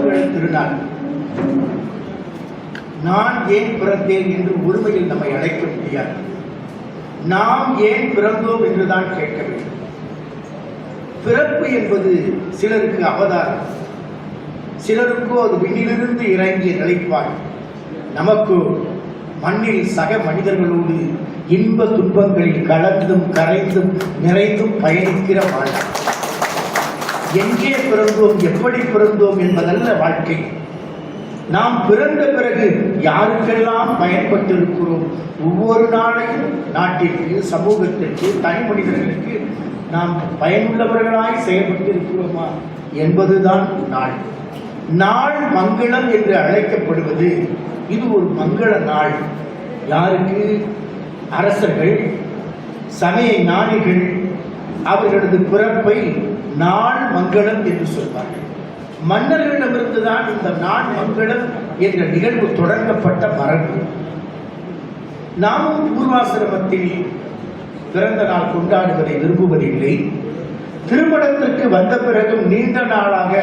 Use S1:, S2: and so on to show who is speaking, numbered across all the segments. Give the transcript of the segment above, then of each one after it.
S1: மங்கள திருநாள். நான் ஏன் பிறந்தேன் என்று ஒருமையில் நம்மை அழைக்க முடியாது. நாம் ஏன் பிறந்தோம் என்றுதான் கேட்க வேண்டும். பிறப்பு என்பது சிலருக்கு அவதாரம், சிலருக்கோ அது விண்ணிலிருந்து இறங்கிய நிலைப்பாடு. நமக்கு மண்ணில் சக மனிதர்களோடு இன்ப துன்பங்களில் கலந்தும் கரைந்தும் நிறைந்தும் பயணிக்கிற வாழ்க்கை. எங்கே பிறந்தோம், எப்படி பிறந்தோம் என்பதல்ல வாழ்க்கை. நாம் பிறந்த பிறகு யாருக்கெல்லாம் பயன்பட்டிருக்கிறோம், ஒவ்வொரு நாளையும் நாட்டிற்கு, சமூகத்திற்கு, தனி மனிதர்களுக்கு நாம் பயனுள்ளவர்களாய் செயல்பட்டிருக்கிறோமா என்பதுதான் நாள். நாள் மங்களம் என்று அழைக்கப்படுவது இது ஒரு மங்கள நாள். யாருக்கு? அரசர்கள், சமய ஞானிகள் அவர்களது பிறப்பை நாள் மங்களம் என்று சொல்வார்கள். மன்னர்களிடமிருந்துதான் இந்த நாள் மங்களம் என்ற நிகழ்வு தொடங்கப்பட்ட மரபு. நாமும் பூர்வாசிரமத்தில் பிறந்த நாள் கொண்டாடுவதை விரும்புவதில்லை. திருமணத்திற்கு வந்த பிறகும் நீண்ட நாளாக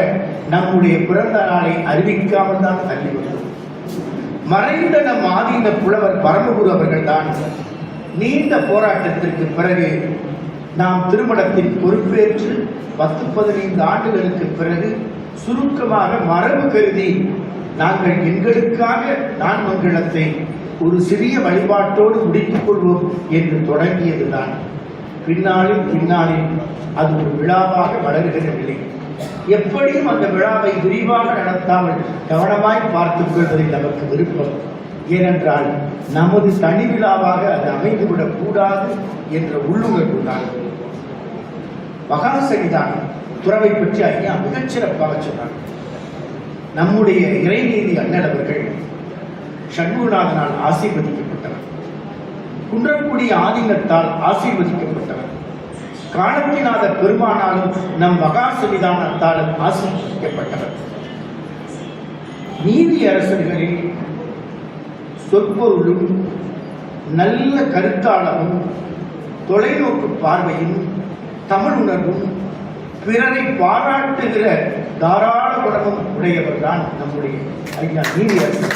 S1: நம்முடைய பிறந்த நாளை அறிவிக்காமல் தான் தள்ளி வந்தோம். மறைந்த நம் ஆதீன புலவர் பரமகுரு அவர்கள் தான் நீண்ட போராட்டத்திற்கு பிறகு நாம் திருமணத்தின் பொறுப்பேற்று 10-15 ஆண்டுகளுக்கு பிறகு சுருக்கமாக மரபு கருதி நாங்கள் எங்களுக்காக நான் மங்களத்தை ஒரு சிறிய வழிபாட்டோடு முடித்துக் கொள்வோம் என்று தொடங்கியதுதான். பின்னாளில் அது ஒரு விழாவாக வளர்கிற நிலை. எப்படியும் அந்த விழாவை விரிவாக நடத்தாமல் கவனமாய் பார்த்துக் கொள்வதில் நமக்கு விருப்பம். ஏனென்றால் நமது தனி விழாவாக அது அமைந்துவிடக் கூடாது என்ற உள்ளுணர்வு தான். மகாசன்னிதானம் துறவை பற்றி ஐயா மிகச்சிறப்பாக சொன்னார். நம்முடைய இறைநீதி அண்ணல் அவர்கள் சண்முகநாதனால் ஆசீர்வதிக்கப்பட்டவர், குன்றக்குடி ஆதீனத்தால் ஆசீர்வதிக்கப்பட்டவர், காலத்திநாத பெருமானாலும் நம் மகாசன்னிதானத்தாலும் ஆசீர்வதிக்கப்பட்டவர். நீதி அரசர்களில் சொற்பொருளும் நல்ல கருத்தாளமும் தொலைநோக்கு பார்வையும் தமிழ் உணர்வும் பிறரை பாராட்டுகிற தாராள குணமும் உடையவர் தான் நம்முடைய ஐயா நீதியரசர்.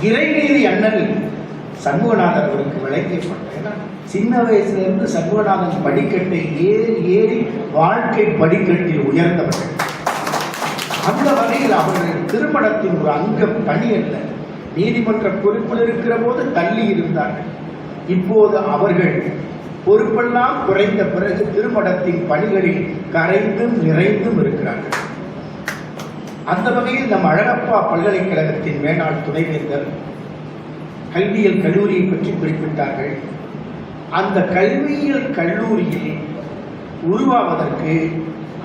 S1: இறைநீதி அண்ணல் சண்முகநாதன் அவருக்கு விளக்கப்பட்ட சின்ன வயசுல இருந்து சண்முகநாதன் படிக்கட்டை ஏறி ஏறி வாழ்க்கை படிக்கட்டில் உயர்ந்தவர்கள். அந்த வகையில் அவர்கள் திருமணத்தின் ஒரு அங்கம் தனி அல்ல. நீதிமன்ற பொறுப்பில் இருக்கிற போது தள்ளி இருந்தார்கள். இப்போது அவர்கள் பொறுப்பெல்லாம் குறைந்த பிறகு திருமணத்தின் பணிகளில் கரைந்தும் நிறைந்தும் இருக்கிறார்கள். அந்த வகையில் நம் அழகப்பா பல்கலைக்கழகத்தின் மேனாள் துணைவேந்தர் கல்வியியல் கல்லூரியை பற்றி குறிப்பிட்டார்கள். அந்த கல்வியியல் கல்லூரியில் உருவாவதற்கு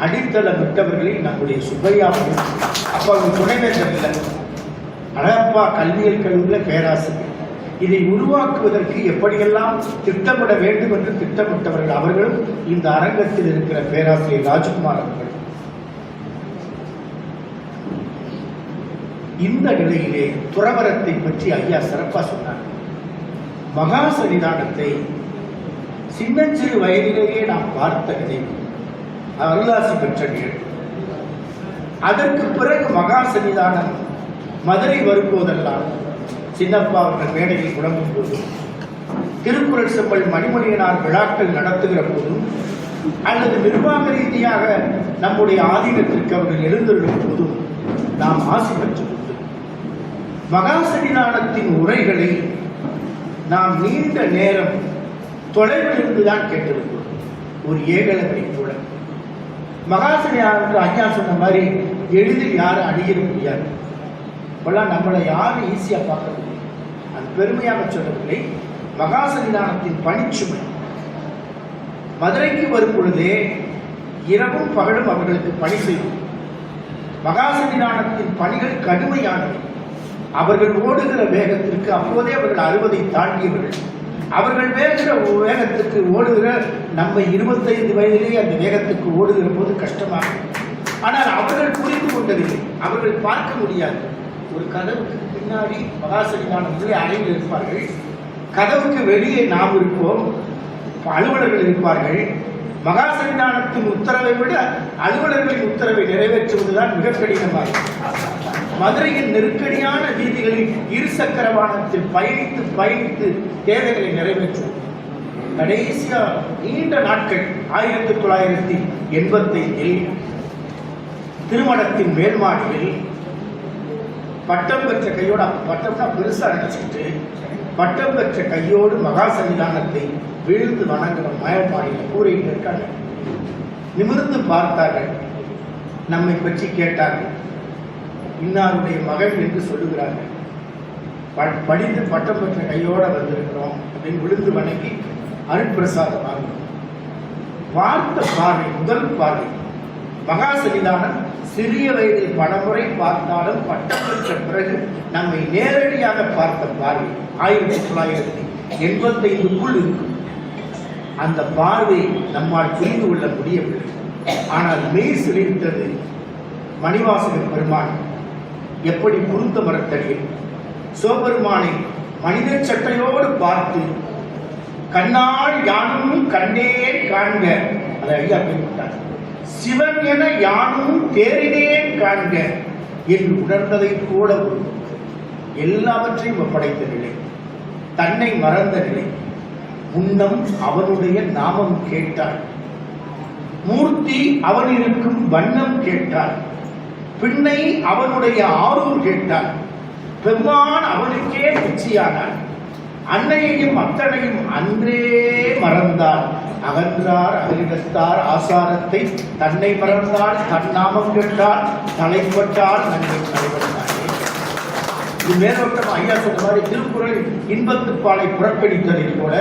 S1: அடித்தளமிட்டவர்களில் நம்முடைய சுப்பையா. அப்போ அவங்க துணைவேந்தர் இல்லை, அழகப்பா கல்வியியல் கல்லூரியில் பேராசிரியர். இதை உருவாக்குவதற்கு எப்படியெல்லாம் திட்டமிட வேண்டும் என்று திட்டமிட்டவர்கள் அவர்களும் இந்த அரங்கத்தில் இருக்கிற பேராசிரியர் ராஜ்குமார் அவர்கள். இந்த நிலையிலே துறவரத்தை பற்றி ஐயா சிறப்பா சொன்னார். மகா சன்னிதானத்தை சின்னஞ்சிறு வயதிலேயே நாம் பார்த்த நினைவு, அருளாசி பெற்ற நிகழ்வு. அதற்கு பிறகு மகா சன்னிதானம் மதுரை வரும்போதெல்லாம் சின்னப்பா அவர்கள் மேடையில் முழங்கும் போதும், திருக்குறள் செம்பல் மணிமணியனார் விழாக்கள் நடத்துகிற போதும், அல்லது நிர்வாக ரீதியாக நம்முடைய ஆதீனத்திற்கு அவர்கள் எழுந்தருளும் போதும் நாம் ஆசி பெற்றுக் கொண்டு மகா சன்னிதானத்தின் உரைகளை நாம் நீண்ட நேரம் தொலைவில் இருந்துதான் கேட்டிருக்கிறோம். ஒரு ஏகலத்தை கூட மகா சன்னிதானத்துக்கு ஐயா சொன்ன மாதிரி எளிதில் யாரும் அணுகிட முடியாது. இப்பெல்லாம் நம்மளை யாரும் ஈஸியாக பார்க்க முடியும். அது பெருமையாக சொல்லவில்லை. மகா சன்னிதானத்தின் பணிச்சுமை மதுரைக்கு வரும் பொழுதே இரவும் பகலும் அவர்களுக்கு பணி செய்யும். மகா சன்னிதானத்தின் பணிகள் கடுமையானவை. அவர்கள் ஓடுகிற வேகத்திற்கு அப்போதே அவர்கள் 60 தாண்டியவர்கள். அவர்கள் வேகத்திற்கு ஓடுகிற நம்ம 25 வயதிலேயே அந்த வேகத்துக்கு ஓடுகிற போது கஷ்டமாக. ஆனால் அவர்கள் புரிந்து கொண்டதில்லை. அவர்கள் பார்க்க முடியாது. ஒரு கதவுக்கு பின்னாடி மகா சன்னிதானம் உள்ளே அறையில் இருப்பார்கள். கதவுக்கு வெளியே நாம் இருப்போம், அலுவலர்கள் இருப்பார்கள். மகா சன்னிதானத்தின் உத்தரவை விட அலுவலர்களின் உத்தரவை நிறைவேற்றுவதுதான் மிக கடினமாக. மதுரையின் நெருக்கடியான வீதிகளில் இருசக்கர வாகனத்தில் பயணித்து தேவைகளை நிறைவேற்றுவோம். கடைசியா நீண்ட நாட்கள் 1985 திருமணத்தின் மேல்மாடியில் பட்டம் பெற்ற கையோடு, பட்டம்னா பெருசா நினைச்சிட்டு பட்டம் பெற்ற கையோடு மகா சன்னிதானத்தை விழுந்து வணங்குற மேல்மாடியில் கூரையில் இருக்காங்க. நிமிர்ந்து பார்த்தார்கள், நம்மை பற்றி கேட்டார்கள், இன்னாருடைய மகன் என்று சொல்லுகிறார்கள். படித்து பட்டம் பெற்ற கையோட வந்திருக்கிறோம் அப்படின்னு விழுந்து வணங்கி அருட்பிரசாதம் வாங்கணும். பார்த்த பார்வை, முதல் பார்வை மகா சன்னிதானம் சிறிய வயதில் பலமுறை பார்த்தாலும் பட்டம் பெற்ற பிறகு நம்மை நேரடியாக பார்த்த பார்வை 1985க்குள் இருக்கும். அந்த பார்வை நம்மால் புரிந்து கொள்ள முடியவில்லை. ஆனால் மெய் சிலிர்த்தது மணிவாசக பெருமான் எப்படி குருந்த மரத்தடியில் சிவபெருமானை மனித சட்டையோடு பார்த்து கண்ணால் யானும் கண்ணே காண்க, அதை ஐயா குறிப்பிட்டார். சிவன் என யானும் தேரினே காண்க என்று உணர்ந்ததை கூட எல்லாவற்றையும் ஒப்படைத்த நிலை, தன்னை மறந்த நிலை. முன்னம் அவனுடைய நாமம் கேட்டாள், மூர்த்தி அவன் இருக்கும் வண்ணம் கேட்டாள், பின்னை அவனுடைய ஆரூர் கேட்டாள், பெருமான் அவனுக்கே பிச்சையானான், அன்னையையும் அத்தனையும் அன்றே மறந்தாள், அகன்றார் அகலிடத்தார் ஆசாரத்தை தன்னை மறந்தால் தன் நாமம் கேட்டால் தலைப்பட்டால் நன்மை தலைவந்தாள். இது மேலோட்டம் ஐயா சொன்ன மாதிரி திருக்குறள் இன்பத்துப்பாலை புறக்கணித்ததில் கூட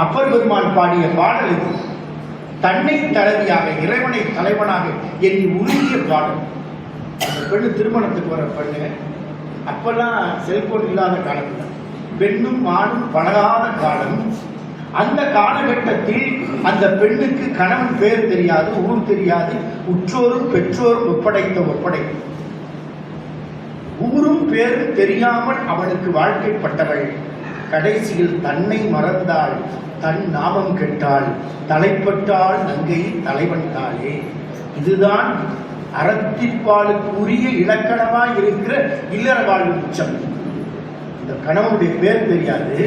S1: அப்பர் பெருமான் பாடிய பாடல் இது. தன்னை தலைவியாக இறைவனை தலைவனாக எண்ணி உருகிய பாடல். அந்த பெண்ணு திருமணத்துக்கு வர பெண்ணு அப்பெல்லாம் செல்போன் இல்லாத காலத்தில் பெண்ணும் ஆணும் பழகாத காலம். அந்த காலகட்டத்தில் அந்த பெண்ணுக்கு கணவன் பேர் தெரியாது, ஊர் தெரியாது, உற்றோரும் பெற்றோரும் ஒப்படைப்பு ஊரும் பேரும் தெரியாமல் அவனுக்கு வாழ்க்கைப்பட்டவள் கடைசியில் தன்னை மறந்தாள், தன் நாமம் கெட்டாள், தலைப்பட்டாள் நங்கை தலைவன் தாளே. இதுதான் அறத்திற்பாலுக்கு உரிய இலக்கணமாய் இருக்கிற இல்லற வாழ்வு உச்சம். இந்த கணவனுடைய பேர் தெரியாது,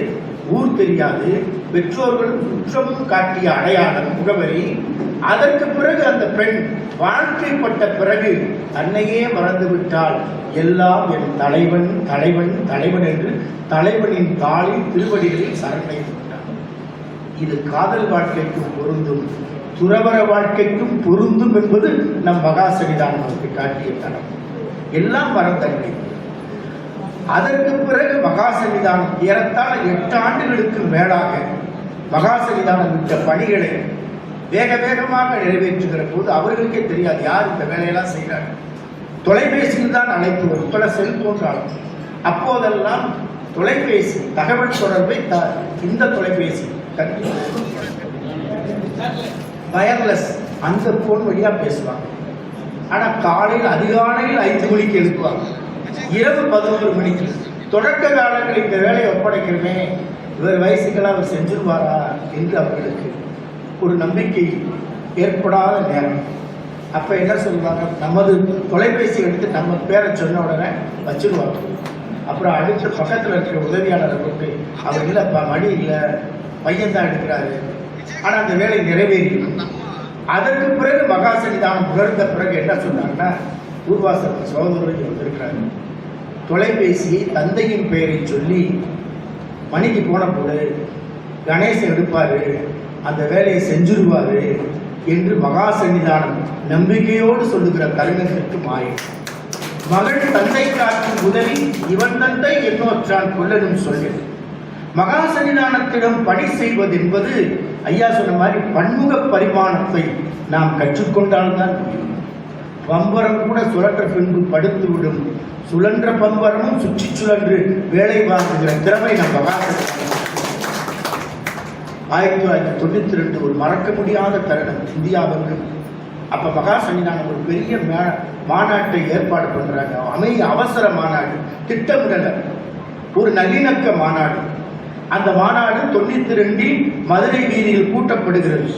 S1: ஊர் தெரியாது, பெற்றோர்களும் குற்றமும் காட்டிய அடையாளம் முகவரி. அதற்கு பிறகு அந்த பெண் வாழ்க்கைப்பட்ட பிறகு தன்னையே மறந்து விட்டால் எல்லாம் என் தலைவன் தலைவன் தலைவன் என்று தலைவனின் தாளில் திருவடிகளில் சரணடைந்து விட்டார். இது காதல் வாழ்க்கைக்கும் பொருந்தும், துறவர வாழ்க்கைக்கும் பொருந்தும் என்பது நம் மகா சன்னிதானம் நமக்கு காட்டிய தனம். எல்லாம் மறந்தவில்லை. அதற்கு பிறகு மகா சன்னிதானம் ஏறத்தாழ 8 ஆண்டுகளுக்கு மேலாக மகா சன்னிதானம் விட்ட பணிகளை வேக வேகமாக நிறைவேற்றுகிற போது அவர்களுக்கே தெரியாது யார் இந்த வேலையெல்லாம் செய்கிறாங்க. தொலைபேசியில் தான் அழைப்பு வரும், பல செல்போன் காலம். அப்போதெல்லாம் தொலைபேசி தகவல் தொடர்பை இந்த தொலைபேசி வயர்லெஸ் அந்த போன் வழியா பேசுவாங்க. ஆனா காலையில் அதிகாலையில் 5 மணிக்கு எழுப்புவாங்க, இரவு 11 மணிக்கு. தொடக்க காலங்களில் இந்த வேலையை ஒப்படைக்கிறமே, இவர் வயசுக்கெல்லாம் அவர் செஞ்சிருவாரா என்று அவர்களுக்கு ஒரு நம்பிக்கை ஏற்படாத நேரம். அப்ப என்ன சொல்லுவாங்க, நமது தொலைபேசி எடுத்து நம்ம பேரை சொன்ன உடனே வச்சிருவாங்க. அப்புறம் அடுத்த பக்கத்தில் இருக்கிற உதவியாளரை போட்டு அவர் இல்லைப்பா மணி இல்லை, பையன் தான் எடுக்கிறாரு, ஆனால் அந்த வேலை நிறைவேறிடும். அதற்கு பிறகு மகா சன்னிதானம் உணர்ந்த பிறகு என்ன சொன்னாங்கன்னா, ஊர்வாசல் சகோதரர்கள் வந்திருக்கிறாரு, தொலைபேசியை தந்தையின் பெயரை சொல்லி மணிக்கு போன போது கணேசன் எடுப்பாரு, அந்த வேலையை செஞ்சிருவாரு என்று மகா சன்னிதானம் நம்பிக்கையோடு சொல்லுகிற தருணத்திற்கு மாயும். மகள் தந்தை காட்டும் உதவி இவன் தந்தை என்னோற்றான் கொள்ளனும் சொல்லு. மகா சன்னிதானத்திடம் பணி செய்வது என்பது ஐயா சொன்ன மாதிரி பன்முக பரிமாணத்தை நாம் கற்றுக்கொண்டால்தான் முடியும். பம்பரம் கூட சுழற்ற பின்பு படுத்து விடும், சுழன்ற பம்பரமும் சுற்றி சுழன்று வேலை வாங்குகிற திறமை நம் மகா 1992 ஒரு மறக்க முடியாத தருணம் இந்தியாவுக்கு. அப்ப மகா சன்னிதானம் ஒரு பெரிய மாநாட்டை ஏற்பாடு பண்றாங்க. அவசர மாநாடு, திட்டமிடல, ஒரு நல்லிணக்க மாநாடு. அந்த மாநாடு 92 மதுரை வீதியில் கூட்டப்படுகிறது.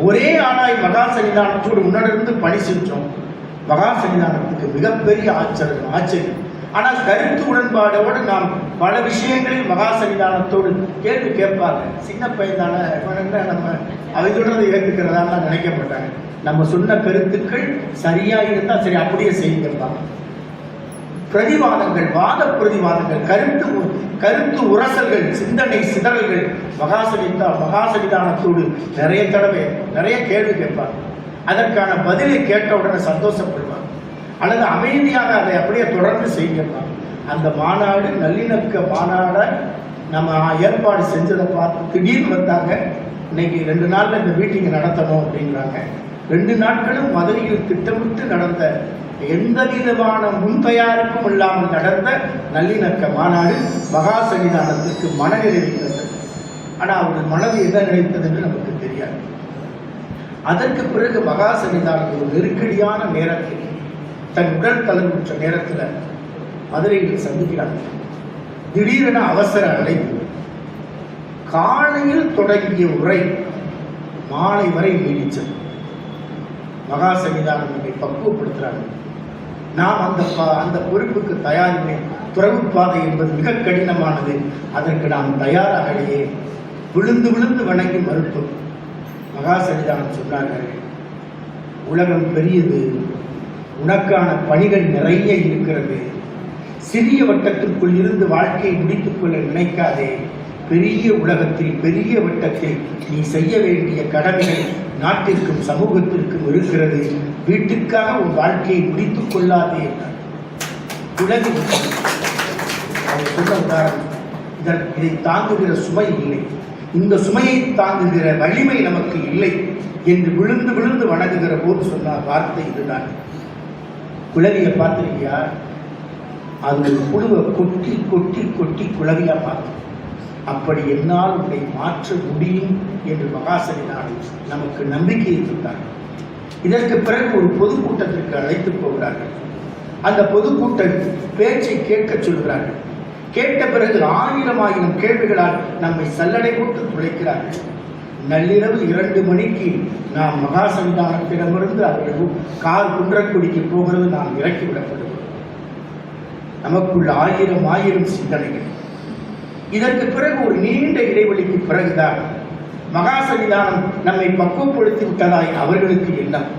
S1: ஒரே ஆளாய் மகா சன்னிதானத்தோடு உணர்ந்து பணி செஞ்சோம். மகா சன்னிதானத்துக்கு மிகப்பெரிய ஆச்சரியம். ஆனால் கருத்து உடன்பாடோடு நாம் பல விஷயங்களில் மகா சன்னிதானத்தோடு கேள்வி கேட்பாங்க. சின்ன பையன் தானே நம்ம அவங்களோட ஏற்றுக்கிறதா நினைக்க மாட்டாங்க. நம்ம சொன்ன கருத்துக்கள் சரியா இருந்தால் சரி அப்படியே செய்திருப்பாங்க. பிரதிவாதங்கள், வாத பிரதிவாதங்கள், கருத்து உரசல்கள், சிந்தனை சிதறல்கள் மகா சன்னிதானத்தோடு நிறைய தடவை நிறைய கேள்வி கேட்பாங்க. அதற்கான பதிலை கேட்ட உடனே சந்தோஷப்படுவாங்க அல்லது அமைதியாக அதை அப்படியே தொடர்ந்து செய்யலாம். அந்த மாநாடு நல்லிணக்க மாநாட நம்ம ஏற்பாடு செஞ்சதை பார்த்து திடீர்னு வந்தாங்க. இன்னைக்கு 2 நாள்ல இந்த மீட்டிங் நடத்தணும் அப்படிங்கிறாங்க. 2 நாட்களும் மதுரையில் திட்டமிட்டு நடந்த எந்த விதமான முன் தயாரிப்பும் இல்லாமல் நடந்த நல்லிணக்க மாநாடு மகா சன்னிதானத்திற்கு மனநிறைவித்தது. ஆனால் அவர்கள் மனது என்ன நினைத்தது என்று நமக்கு தெரியாது. அதற்கு பிறகு மகா சன்னிதானம் ஒரு நெருக்கடியான நேரத்தில் தன் உடல் தளர்வுற்ற நேரத்தில் மதுரையில் சந்திக்கிறாங்க. திடீரென அவசர அழைப்பு. காலையில் தொடங்கிய உரை மாலை வரை நீடிச்சது. மகா சன்னிதானம் நம்மை பக்குவப்படுத்துகிறாங்க. நாம் அந்த பொறுப்புக்கு தயாரில்லை. துறவு பாதை என்பது மிக கடினமானது. அதற்கு நாம் தயாராகலையே. விழுந்து விழுந்து வணங்கி மறுத்தோம். மகா சன்னிதானம் சொன்னார்கள், உலகம் பெரியது, உனக்கான பணிகள் நிறைய இருக்கிறது. சிறிய வட்டத்திற்குள் இருந்து வாழ்க்கையை முடித்துக் கொள்ள நினைக்காதே. பெரிய உலகத்தில் பெரிய வட்டத்தில் நீ செய்ய வேண்டிய கடமைகள் நாட்டிற்கும் சமூகத்திற்கும் இருக்கிறது. வீட்டுக்காக உன் வாழ்க்கையை முடித்துக் கொள்ளாதே என்றார். இதை தாங்குகிற சுமை இல்லை, இந்த சுமையை தாங்குகிற வலிமை நமக்கு இல்லை என்று விழுந்து விழுந்து வணங்குகிற போது சொன்னார் வார்த்தை இதுதான். குளவியை பார்த்திருக்கியா? அது ஒரு புழுவை கொட்டி கொட்டி கொட்டி குளவியா பார்த்து, அப்படி என்னால் உன்னை மாற்ற முடியும் என்று மகா சன்னிதானம் நமக்கு நம்பிக்கையை கொடுத்தார்கள். இதற்கு பிறகு ஒரு பொதுக்கூட்டத்திற்கு அழைத்து போகிறார்கள். அந்த பொதுக்கூட்ட பேச்சை கேட்க சொல்கிறார்கள். கேட்ட பிறகு 1000 கேள்விகளால் நம்மை சல்லடை போட்டு துளைக்கிறார்கள். நள்ளிரவு 2 மணிக்கு நாம் மகா சன்னிதானத்திடமிருந்து அவர்கள் கார் குன்றக்குடிக்கு போகிறது. நாம் இறக்கிவிடப்படுகிறோம். நமக்குள்ள 1000 சிந்தனைகள். இதற்கு பிறகு ஒரு நீண்ட இடைவெளிக்கு பிறகுதான் மகா சன்னிதானம் நம்மை பக்குவப்படுத்தி விட்டதாய் அவர்களுக்கு எண்ணம்.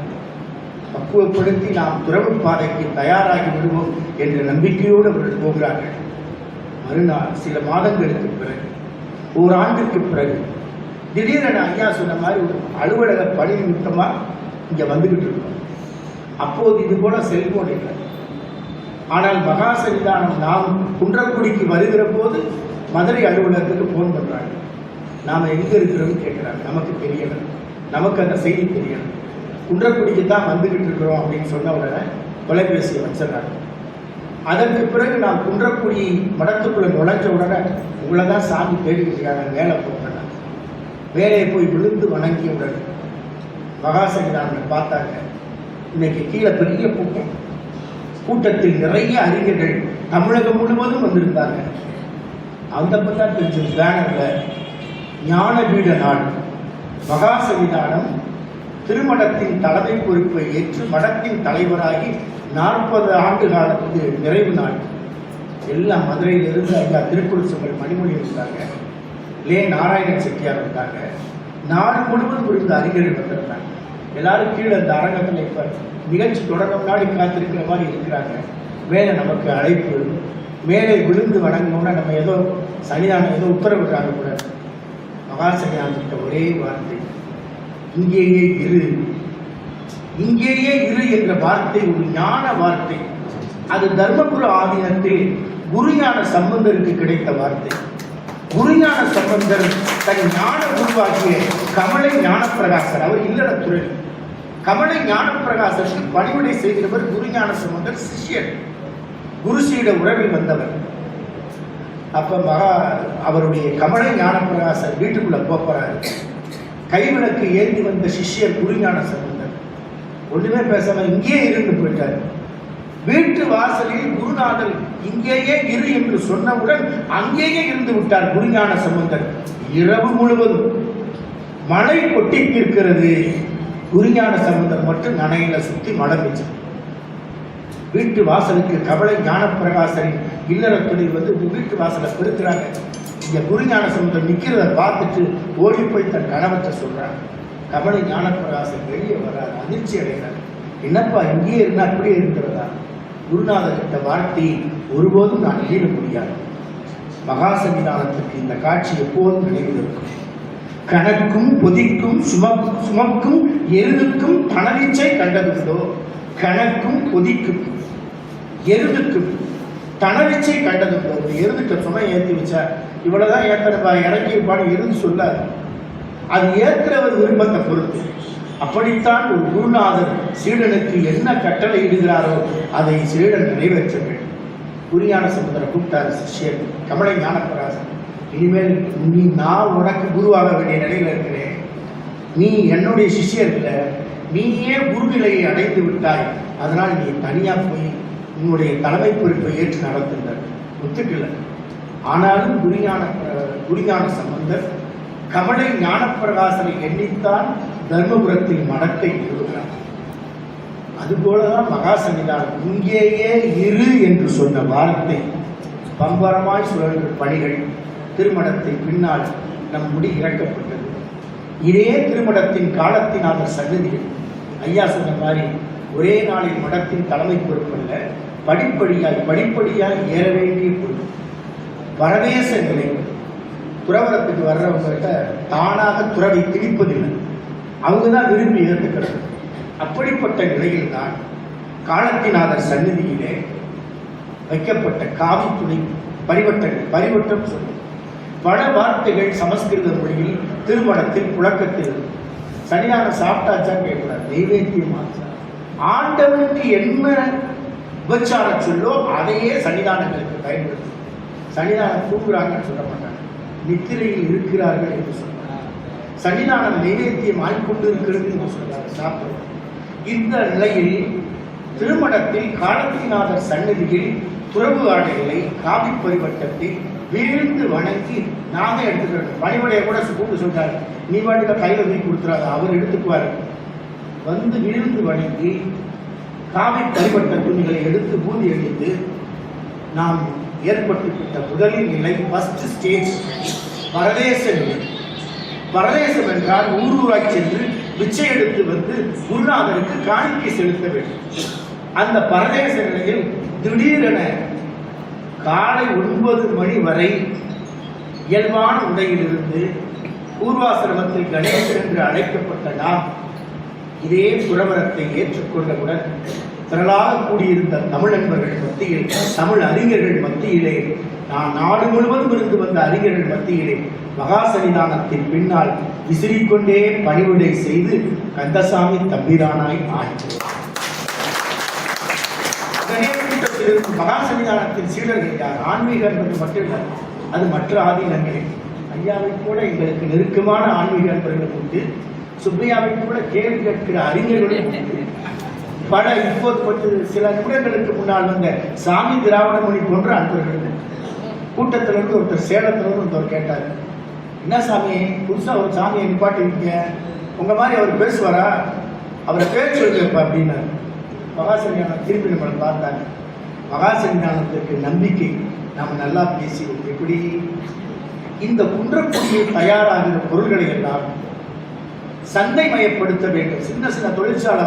S1: பக்குவப்படுத்தி நாம் துறவு பாதைக்கு தயாராகி விடுவோம் என்ற நம்பிக்கையோடு அவர்கள் போகிறார்கள். மறுநாள் சில மாதங்களுக்கு பிறகு, ஓராண்டுக்கு பிறகு திடீரென ஐயா சொன்ன மாதிரி ஒரு அலுவலக பணி நிமித்தமா இங்க வந்துகிட்டு இருக்கோம். அப்போது இது போல செல்போன் இல்லை. ஆனால் மகா சன்னிதானம் நாம் குன்றக்குடிக்கு வருகிற போது மதுரை அலுவலகத்துக்கு போன் பண்றாங்க. நாம எங்க இருக்கிறோம்னு கேட்கிறாங்க. நமக்கு தெரியல, நமக்கு அந்த செய்தி தெரியல. குன்றக்குடிக்கு தான் வந்துகிட்டு இருக்கிறோம் அப்படின்னு சொன்ன உடனே தொலைபேசியை வச்சிடறாங்க. அதற்கு பிறகு நான் குன்றக்குடி மடத்துக்குள்ள நுழைஞ்ச உடனே உங்களை தான் சாமி தேடிக்கிறாங்க, மேலே போகிறாங்க. வேலையை போய் விழுந்து வணங்கிய உடனே மகா சன்னிதானம் பார்த்தாங்க. இன்னைக்கு கீழே பெரிய கூட்டம். கூட்டத்தில் நிறைய அறிஞர்கள் தமிழகம் முழுவதும் வந்திருந்தாங்க. அந்த பக்கம் தெரிஞ்ச பேனர்ல ஞானபீட நாள் மகா சன்னிதானம் திருமடத்தின் தலைமை பொறுப்பை ஏற்று மடத்தின் தலைவராகி 40 ஆண்டு காலத்துக்கு நிறைவு நாள். எல்லாம் மதுரையிலிருந்து ஐயா திருக்குறள் சுமல் மணிமொழி இருந்தாங்க, லே நாராயண செட்டியார் இருந்தாங்க. நாடு முழுவதும் இருந்த அறிஞர்கள் வந்திருந்தாங்க. எல்லாரும் கீழே அந்த அரங்கத்தில் இப்ப நிகழ்ச்சி தொடங்க முன்னாடி காத்திருக்கிற மாதிரி இருக்கிறாங்க. மேலே நமக்கு அழைப்பு. மேலே விழுந்து வணங்கணும்னா நம்ம ஏதோ சன்னிதானம் ஏதோ உத்தரவிடுறாங்க கூட. மகா சன்னிதானத்திட்ட ஒரே வார்த்தை, இங்கேயே இரு. இங்கேயே இரு என்ற வார்த்தை ஒரு ஞான வார்த்தை. அது தர்மபுர ஆதீனத்தில் குருஞான சம்பந்தருக்கு கிடைத்த வார்த்தை. குருஞான சம்பந்தர் தன் ஞான குருவாகிய கமலை ஞானப்பிரகாசர், அவர் இல்லறத்துறை. கமலை ஞானப்பிரகாசருக்கு பணிவிடை செய்கிறவர் குருஞான சம்பந்தர் சிஷ்யர், குருசீட உறவில் வந்தவர். அப்ப அவருடைய கமலை ஞானப்பிரகாசர் வீட்டுக்குள்ள போறாரு. கைவிளக்கு ஏந்தி வந்த சிஷ்யர் குருஞான சம்பந்தர் ஒண்ணுமே பேசாம இங்கேயே இருந்து போயிட்டார். வீட்டு வாசலில் குருநாதர் இங்கேயே இரு என்று சொன்னவுடன் அங்கேயே இருந்து விட்டார் குருஞான சம்பந்தர். இரவு முழுவதும் மழை கொட்டி இருக்கிறது. குருஞான சம்பந்தர் மட்டும் நனையில சுத்தி மழை பெய்யும். வீட்டு வாசலுக்கு கவலை ஞானப்பிரகாசரின் இல்லறத்துறை வந்து வீட்டு வாசலை பெருக்கிறாங்க. இங்க குருஞான சம்பந்தர் நிக்கிறத பார்த்துட்டு ஓடி போய் தன் கணவத்தை சொல்றாங்க. கவலை ஞானப்பிரகாசன் வெளியே வராது, அதிர்ச்சி அடைகிறார். என்னப்பா இங்கேயே இருந்தா அப்படியே இருக்கிறதா? குருநாதர் கிட்ட வார்த்தை ஒருபோதும் நான் ஈட முடியாது. மகா சன்னிதானத்துக்கு இந்த காட்சி எப்போதும் நினைவில் இருக்கும். கணக்கும் பொதிக்கும் சுமக்கும் எருதுக்கும் பணவீச்சை கண்டதுண்டோ? கணக்கும் பொதிக்கும் எருதுக்கும் தனவீச்சை கண்டதுண்டோ? எருதுக்க சுமை ஏற்றி வச்சா இவ்வளவுதான் ஏற்றப்பா இறங்கி இருப்பான்னு எருது சொல்லாது. அது ஏற்கிறவர் விருப்பத்தை பொறுத்து. அப்படித்தான் ஒரு குருநாதர் சீடனுக்கு என்ன கட்டளை இடுகிறாரோ அதை சீடன் நிறைவேற்ற வேண்டும். குருஞான சம்பந்தரை கூப்பிட்டாரு சிஷ்யர் கமலை ஞானப்பிரகாசன். இனிமேல் நான் உனக்கு குருவாக வேண்டிய நிலையில் இருக்கிறேன். நீ என்னுடைய சிஷ்யர் இல்லை, நீயே குருநிலையை அடைந்து விட்டாய். அதனால் நீ தனியா போய் உன்னுடைய தலைமை பொறுப்பை ஏற்று நடத்துங்க. ஒத்துக்கல. ஆனாலும் குருஞான சம்பந்தர் கமலை ஞானப்பிரகாசனை எண்ணித்தான் தர்மபுரத்தில் மடத்தை நிறுவுகிறார். அதுபோலதான் மகா சன்னிதானம் இங்கேயே இரு என்று சொன்ன வார்த்தை பம்பரமாய் சுழன்ற பணிகள் திருமணத்தின் பின்னால் நம் முடி இறக்கப்பட்டது. இதே திருமணத்தின் காலத்தினால சன்னதிகள் ஐயா சொன்ன மாதிரி ஒரே நாளில் மடத்தின் தலைமை பொறுப்பல்ல, படிப்படியாய் ஏற வேண்டிய பொறுப்பு. பரதேச நிலை. துறவரத்துக்கு வர்றவங்ககிட்ட தானாக துறவை திணிப்பதில்லை, அவங்க தான் விரும்பி ஏற்றுக்கிறது. அப்படிப்பட்ட நிலையில் தான் காலத்தினாதர் சந்நிதியிலே வைக்கப்பட்ட காவி துணி பரிவட்டம் சொல்லும் பல வார்த்தைகள் சமஸ்கிருத மொழியில் திருமணத்தில் புழக்கத்தில். சன்னிதானம் சாப்பிட்டாச்சான்னு கேட்கக்கூடாது, நைவேத்தியமாச்சா. ஆண்டவனுக்கு என்ன உபச்சார சொல்லோ அதையே சன்னிதானங்களுக்கு பயன்படுத்தும். சன்னிதானம் தூங்குறாங்கன்னு சொல்ல மாட்டாங்க, நித்திரையில் இருக்கிறார்கள் என்று சொல்றாங்க. சன்னிதானம் நைவேத்தியம் ஆய்கொண்டு இருக்கிறது என்று சொல்றாங்க, சாப்பிடுவாங்க. இந்த நிலையில் திருமணத்தில் காலத்தினாதர் சன்னதியில் துறவு ஆடைகளை காவி பரிவட்டத்தை வீழ்ந்து வணங்கி நானே எடுத்துக்கிறேன். பணிவடையை கூட கூப்பிட்டு சொல்றாரு, நீ வாட்டுக்க கையில போய் கொடுத்துறாரு, அவர் எடுத்துக்குவாரு. வந்து வீழ்ந்து வணங்கி காவி பரிவட்ட துணிகளை எடுத்து பூதி அடித்து நாம் ஏற்பட்டுவிட்ட முதலில் நிலை ஃபர்ஸ்ட் ஸ்டேஜ் பரதேச நிலை. பரதேசம் என்றால் ஊரூராய் சென்று பிச்சை எடுத்து வந்து குருநாதருக்கு காணிக்கை செலுத்த வேண்டும். அந்த பரதேச நிலையில் திடீரென காலை 9 மணி வரை இயல்பான உடையிலிருந்து பூர்வாசிரமத்தில் கணேசன் என்று அழைக்கப்பட்ட நாம் இதே துறவரத்தை ஏற்றுக்கொண்டவுடன் திரளாக கூடியிருந்த தமிழ் நண்பர்கள் மத்தியில், தமிழ் அறிஞர்கள் மத்தியிலே, நான் நாடு முழுவதும் இருந்து வந்த அறிஞர்கள் மத்தியிலே மகா சன்னிதானத்தின் பின்னால் விசிறிக்கொண்டே பணிவிடை செய்து கந்தசாமி தம்பிரானாய் ஆயிற்று. மகா சன்னிதானத்தின் சீடர்கள் யார்? ஆன்மீக என்பது மட்டும் இல்லை, அது மற்ற ஆதீனங்களே. ஐயாவை கூட எங்களுக்கு நெருக்கமான ஆன்மீக நண்பர்களும் உண்டு, சுப்பையாவை கூட கேள்வி கேட்கிற அறிஞர்களும் உண்டு. பல இப்போது கொஞ்சம் சில நிமிடங்களுக்கு முன்னால் வந்த சாமி திராவிடமணி போன்ற அன்பர்கள் கூட்டத்திலிருந்து ஒருத்தர் சேலத்திலிருந்து ஒருத்தர் கேட்டார், என்ன சாமி புதுசா ஒரு சாமியை நிப்பாட்டிருக்கீங்க, உங்க மாதிரி அவர் பேசுவாரா, அவரை பேர் சொல்லிருப்ப அப்படின்னாரு. மகா சன்னிதானம் திருப்பி நம்மளை பார்த்தாங்க. மகா சன்னிதானத்திற்கு நம்பிக்கை, நாம் நல்லா பேசி எப்படி இந்த குன்றக்குடியில் தயாராகிற பொருள்களை எல்லாம் சந்தைமயப்படுத்த வேண்டும். சின்ன சின்ன தொழிற்சாலை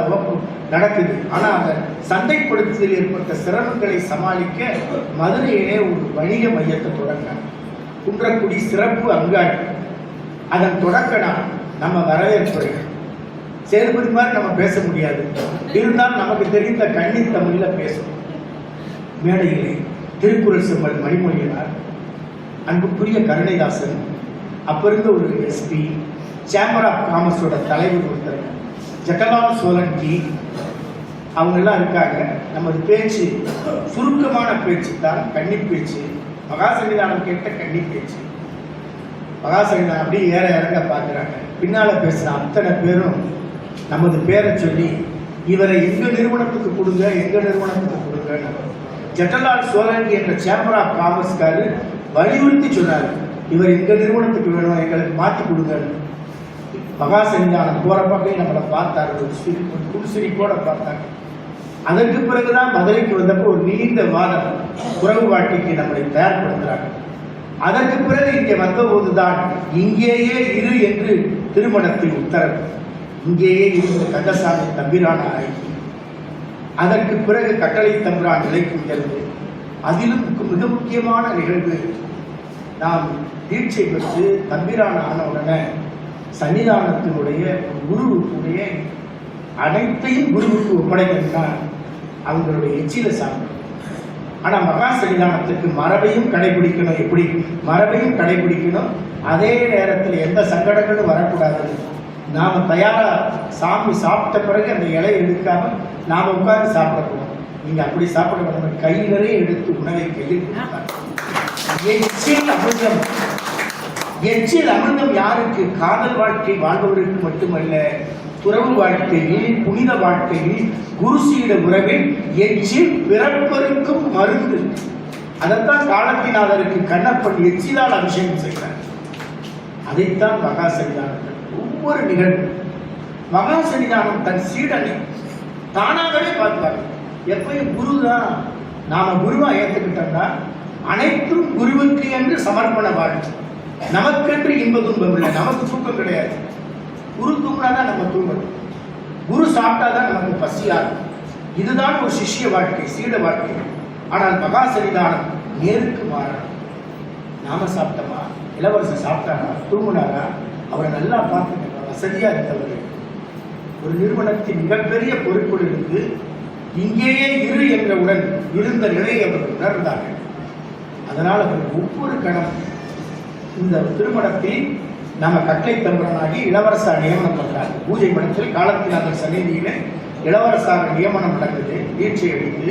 S1: நடக்குது, ஆனால் அந்த சந்தைப்படுத்துவதில் ஏற்பட்ட சிரமங்களை சமாளிக்க மதுரையிலே ஒரு வணிக மையத்தை தொடங்கினார். குன்றக்குடி சிறப்பு அங்காடி. அதன் தொடக்கம் நம்ம வரவேற்பு. சேதுபதி மாதிரி நம்ம பேச முடியாது, இருந்தாலும் நமக்கு தெரிந்த கன்னி தமிழ்ல பேசணும். மேடையிலே திருக்குறள் செம்மல் மணிமொழியினார், அன்புக்குரிய கருணைதாசன், அப்ப இருந்த ஒரு எஸ்பி, சேம்பர் ஆஃப் காமர்ஸோட தலைவர் ஒருத்தர் ஜக்கலால் சோலன்கி, அவங்க எல்லாம் இருக்காங்க. நமது பேச்சு சுருக்கமான பேச்சு தான், கன்னி பேச்சு. மகா சன்னிதானம் கேட்ட கன்னி பேச்சு. மகா சன்னிதானம் அப்படியே ஏற இறங்க பார்க்குறாங்க. பின்னால பேசுகிற அத்தனை பேரும் நமது பேரை சொல்லி இவரை எங்க நிறுவனத்துக்கு கொடுங்க, எங்க நிறுவனத்துக்கு கொடுங்க. ஜட்டலால் சோலன்கி என்ற சேம்பர் ஆஃப் காமர்ஸ்காரு வலியுறுத்தி சொன்னார், இவர் எங்க நிறுவனத்துக்கு வேணும், எங்களுக்கு மாற்றி கொடுங்க. மகா சன்னிதானம் போறப்பவே நம்மளை பார்த்தாரு, ஒரு புன்சிரிப்போட பார்த்தாங்க. அதற்கு பிறகுதான் மதுரைக்கு வந்தப்போ ஒரு நீண்ட வாரம் உறவு வாழ்க்கைக்கு நம்மளை தயார்படுத்துறாங்க. அதற்கு பிறகு இங்கே வந்தபோதுதான் இங்கேயே இரு என்று திருமணத்தில் உத்தரவு. இங்கேயே இருந்த கந்தசாமி தம்பிரான ஆகி அதற்கு பிறகு கட்டளை தம்பிரான் நிலைக்கு உயர்ந்து, அதிலும் மிக முக்கியமான நிகழ்வு, நாம் தீட்சை பெற்று தம்பிரான ஆன உடனே சன்னிதானத்தினுடைய குருவுக்குடைய அனைத்தையும் குருவுக்கு ஒப்படைக்கணும்னா அவங்களுடைய எச்சில சாப்பிடும். ஆனால் மகா சன்னிதானத்துக்கு மரபையும் கடைபிடிக்கணும். எப்படி மரபையும் கடைபிடிக்கணும், அதே நேரத்தில் எந்த சங்கடங்களும் வரக்கூடாது. நாம் தயாரா சாமி சாப்பிட்ட பிறகு அந்த இலையை எடுக்காம நாம் உட்கார்ந்து சாப்பிடக்கூடாது. நீங்க அப்படி சாப்பிட கையிலே எடுத்து உணவை கையில் எச்சில் அமிர்தம். எச்சில் அமிர்தம் யாருக்கு? காதல் வாழ்க்கை வாழ்பவருக்கு மட்டுமல்ல, துறவு வாழ்க்கையில், புனித வாழ்க்கையில், குருசீட உறவில் எச்சில் பிறப்பருக்கும் மருந்து. அதைத்தான் காலத்தினாதருக்கு கண்ணப்பன் எச்சிலால் அபிஷேகம் செய்கிறார். அதைத்தான் மகா சன்னிதானம் ஒவ்வொரு நிகழ்வு. மகா சன்னிதானம் தன் சீடனை தானாகவே பார்ப்பார். எப்பயும் குரு தான். நாம குருவா ஏற்றுக்கிட்டோம்னா அனைத்தும் குருவுக்கு என்று சமர்ப்பண வாழ்க்கை. நமக்கென்று இன்ப துன்பம் இல்லை, நமக்கு தூக்கம் கிடையாது. குரு தூங்கினாதான் நம்ம தூங்கணும், குரு சாப்பிட்டாதான் நமக்கு பசியாகும். இதுதான் ஒரு சிஷ்ய வாழ்க்கை, சீட வாழ்க்கை. ஆனால் மகா சன்னிதானம் நேருக்கு மாறணும். நாம சாப்பிட்டோமா, இளவரசர் சாப்பிட்டாரா, தூங்கினாரா, அவரை நல்லா பார்த்துக்க, வசதியா இருந்தவர். ஒரு நிறுவனத்தின் மிகப்பெரிய பொறுப்பில் இருந்து இங்கேயே இரு என்றவுடன் இருந்த நிலையை அவர்கள் உணர்ந்தார்கள். அதனால் அவர்கள் ஒவ்வொரு கணம் இந்த திருமணத்தில் நம்ம கட்டளை தம்பரனாகி இளவரசர் நியமனம் பண்றாங்க. பூஜை மடத்தில் காலத்தினாதர் சந்நிதியில இளவரசாக நியமனம் நடக்குது. தீட்சை அடித்து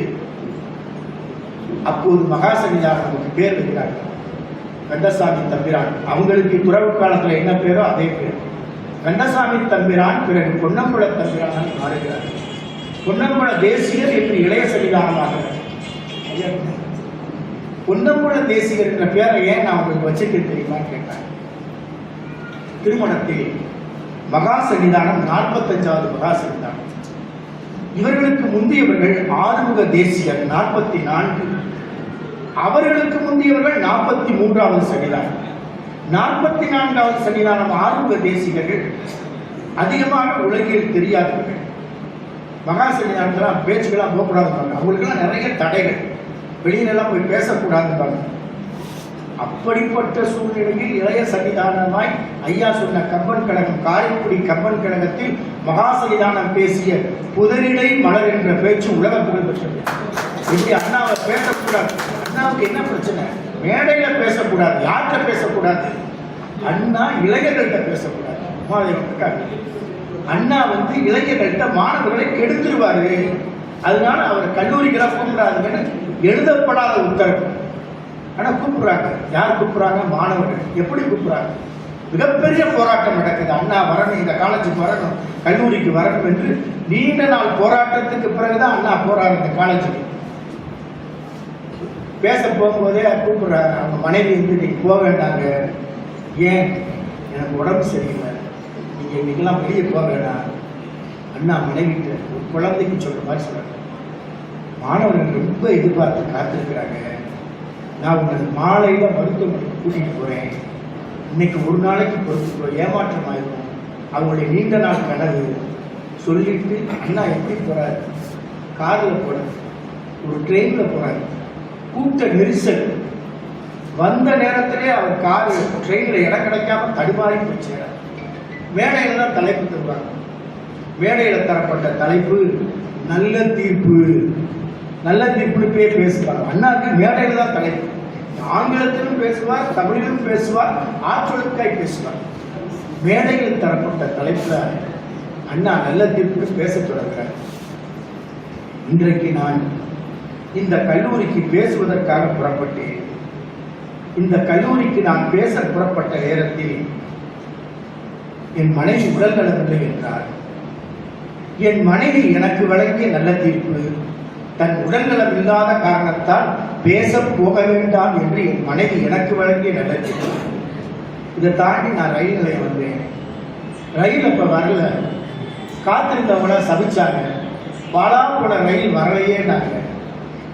S1: அப்போது மகா சன்னிதானம் நமக்கு பேர் வைக்கிறார்கள், கந்தசாமி தம்பிரான். அவங்களுக்கு துறவு காலத்துல என்ன பேரோ அதே பேர் கந்தசாமி தம்பிரான். பிறகு பொன்னம்புல தம்பிரான் மாறுகிறார். பொன்னம்புல தேசிகர் என்று இளைய சன்னிதானமாக. பொன்னம்புல தேசிகர் என்ற பேரை ஏன் நான் உங்களுக்கு வச்சுக்க தெரியுமான்னு கேட்டாங்க. திருமணத்தில் மகா சன்னிதானம் 45வது மகா சன்னிதானம். இவர்களுக்கு முந்தையவர்கள் ஆறுமுக தேசிகர் 44, அவர்களுக்கு முந்தையவர்கள் 43வது சன்னிதானம். 44வது சன்னிதானம் ஆறுமுக தேசிகர்கள் அதிகமாக உலகில் தெரியாதவர்கள். மகா சன்னிதானத்தில் பேச்சுக்கெல்லாம் போகக்கூடாதுப்பாங்க. அவங்களுக்கெல்லாம் நிறைய தடைகள், வெளியிலெல்லாம் போய் பேசக்கூடாதுப்பாங்க. அப்படிப்பட்ட சூழ்நிலையில் இளைய சன்னிதானமாய் ஐயா சொன்ன கம்பன் கழகம், காரைக்குடி கம்பன் கழகத்தில் மகா சன்னிதானம் பேசிய புதரிடை மலர் என்ற பேச்சு உலக புகழ் பெற்றது. இப்படி அண்ணாவை பேசக்கூடாது. அண்ணாவுக்கு என்ன பிரச்சனை? மேடையில பேசக்கூடாது. யார்கிட்ட பேசக்கூடாது? அண்ணா இளைஞர்கள்ட்ட பேசக்கூடாது. அண்ணா இளைஞர்கள்ட்ட மாணவர்களை கெடுத்துருவாரு. அதனால அவர் கல்லூரிக்கெல்லாம் கூப்பிடாதுன்னு எழுதப்படாத உத்தரவு. ஆனா கூப்பிடுறாங்க. யார் கூப்பிடுறாங்க? மாணவர்கள். எப்படி கூப்பிடுறாங்க? மிகப்பெரிய போராட்டம் நடக்குது. அண்ணா வரணும், இந்த காலேஜுக்கு வரணும், கல்லூரிக்கு வரணும் என்று நீண்ட நாள் போராட்டத்துக்கு பிறகுதான் அண்ணா போறாரு இந்த காலேஜுக்கு. பேச போகும்போதே கூப்பிடுறாங்க. அவங்க மனைவி நீங்க போக வேண்டாங்க. ஏன்? எனக்கு உடம்பு சரியில்லை, நீங்க இன்னைக்கெல்லாம் வெளியே போக வேண்டாம். அண்ணா மனைவிட்டு ஒரு குழந்தைக்கு சொல்ற மாதிரி சொல்றாங்க. மாணவர்கள் ரொம்ப எதிர்பார்த்து காத்திருக்கிறாங்க. நான் உங்களுக்கு மாலையில மருத்துவமனைக்கு கூட்டிட்டு போறேன், இன்னைக்கு ஒரு நாளைக்கு பொறுத்துக்கோ, ஏமாற்றம் ஆயிடும், அவங்களுடைய நீண்ட நாள் கனவு சொல்லிட்டு அண்ணா எப்படி போறாரு? கார்ல போறாரு, ஒரு ட்ரெயின்ல போறாரு, கூட்ட நெரிசல். வந்த நேரத்திலே அவர் காரு ட்ரெயின்ல இடம் கிடைக்காம தடுமாறி போச்சு. மேடையில தான் தலைப்பு தருவாங்க. மேடையில தரப்பட்ட தலைப்பு நல்ல தீர்ப்பு. நல்ல தீர்ப்புன்னு பேசுவார். அண்ணாக்கு மேடையில தான் தலைப்பு. ஆங்கிலத்திலும் பேசுவார், தமிழிலும் பேசுவார், ஆற்றலுக்காய் பேசுவார். மேடையில் தரப்பட்ட தலைப்புல அண்ணா நல்ல தீர்ப்புன்னு பேச தொடங்குறார். இன்றைக்கு நான் இந்த கல்லூரிக்கு பேசுவதற்காக புறப்பட்டேன். இந்த கல்லூரிக்கு நான் பேச புறப்பட்ட நேரத்தில் என் மனைவி உடல் நலமில்லை என்றார். என் மனைவி எனக்கு வழங்கிய நல்ல தீர்ப்பு, தன் உடல்நலம் இல்லாத காரணத்தால் பேச போக வேண்டாம் என்று என் மனைவி எனக்கு வழங்கிய நல்ல தீர்ப்பு. இதை தாண்டி நான் ரயில் நிலையம் வந்தேன். ரயில் அப்ப வரல. காத்திருந்தவங்கள சபிச்சாங்க, பாலா போன ரயில் வரலையேனாங்க.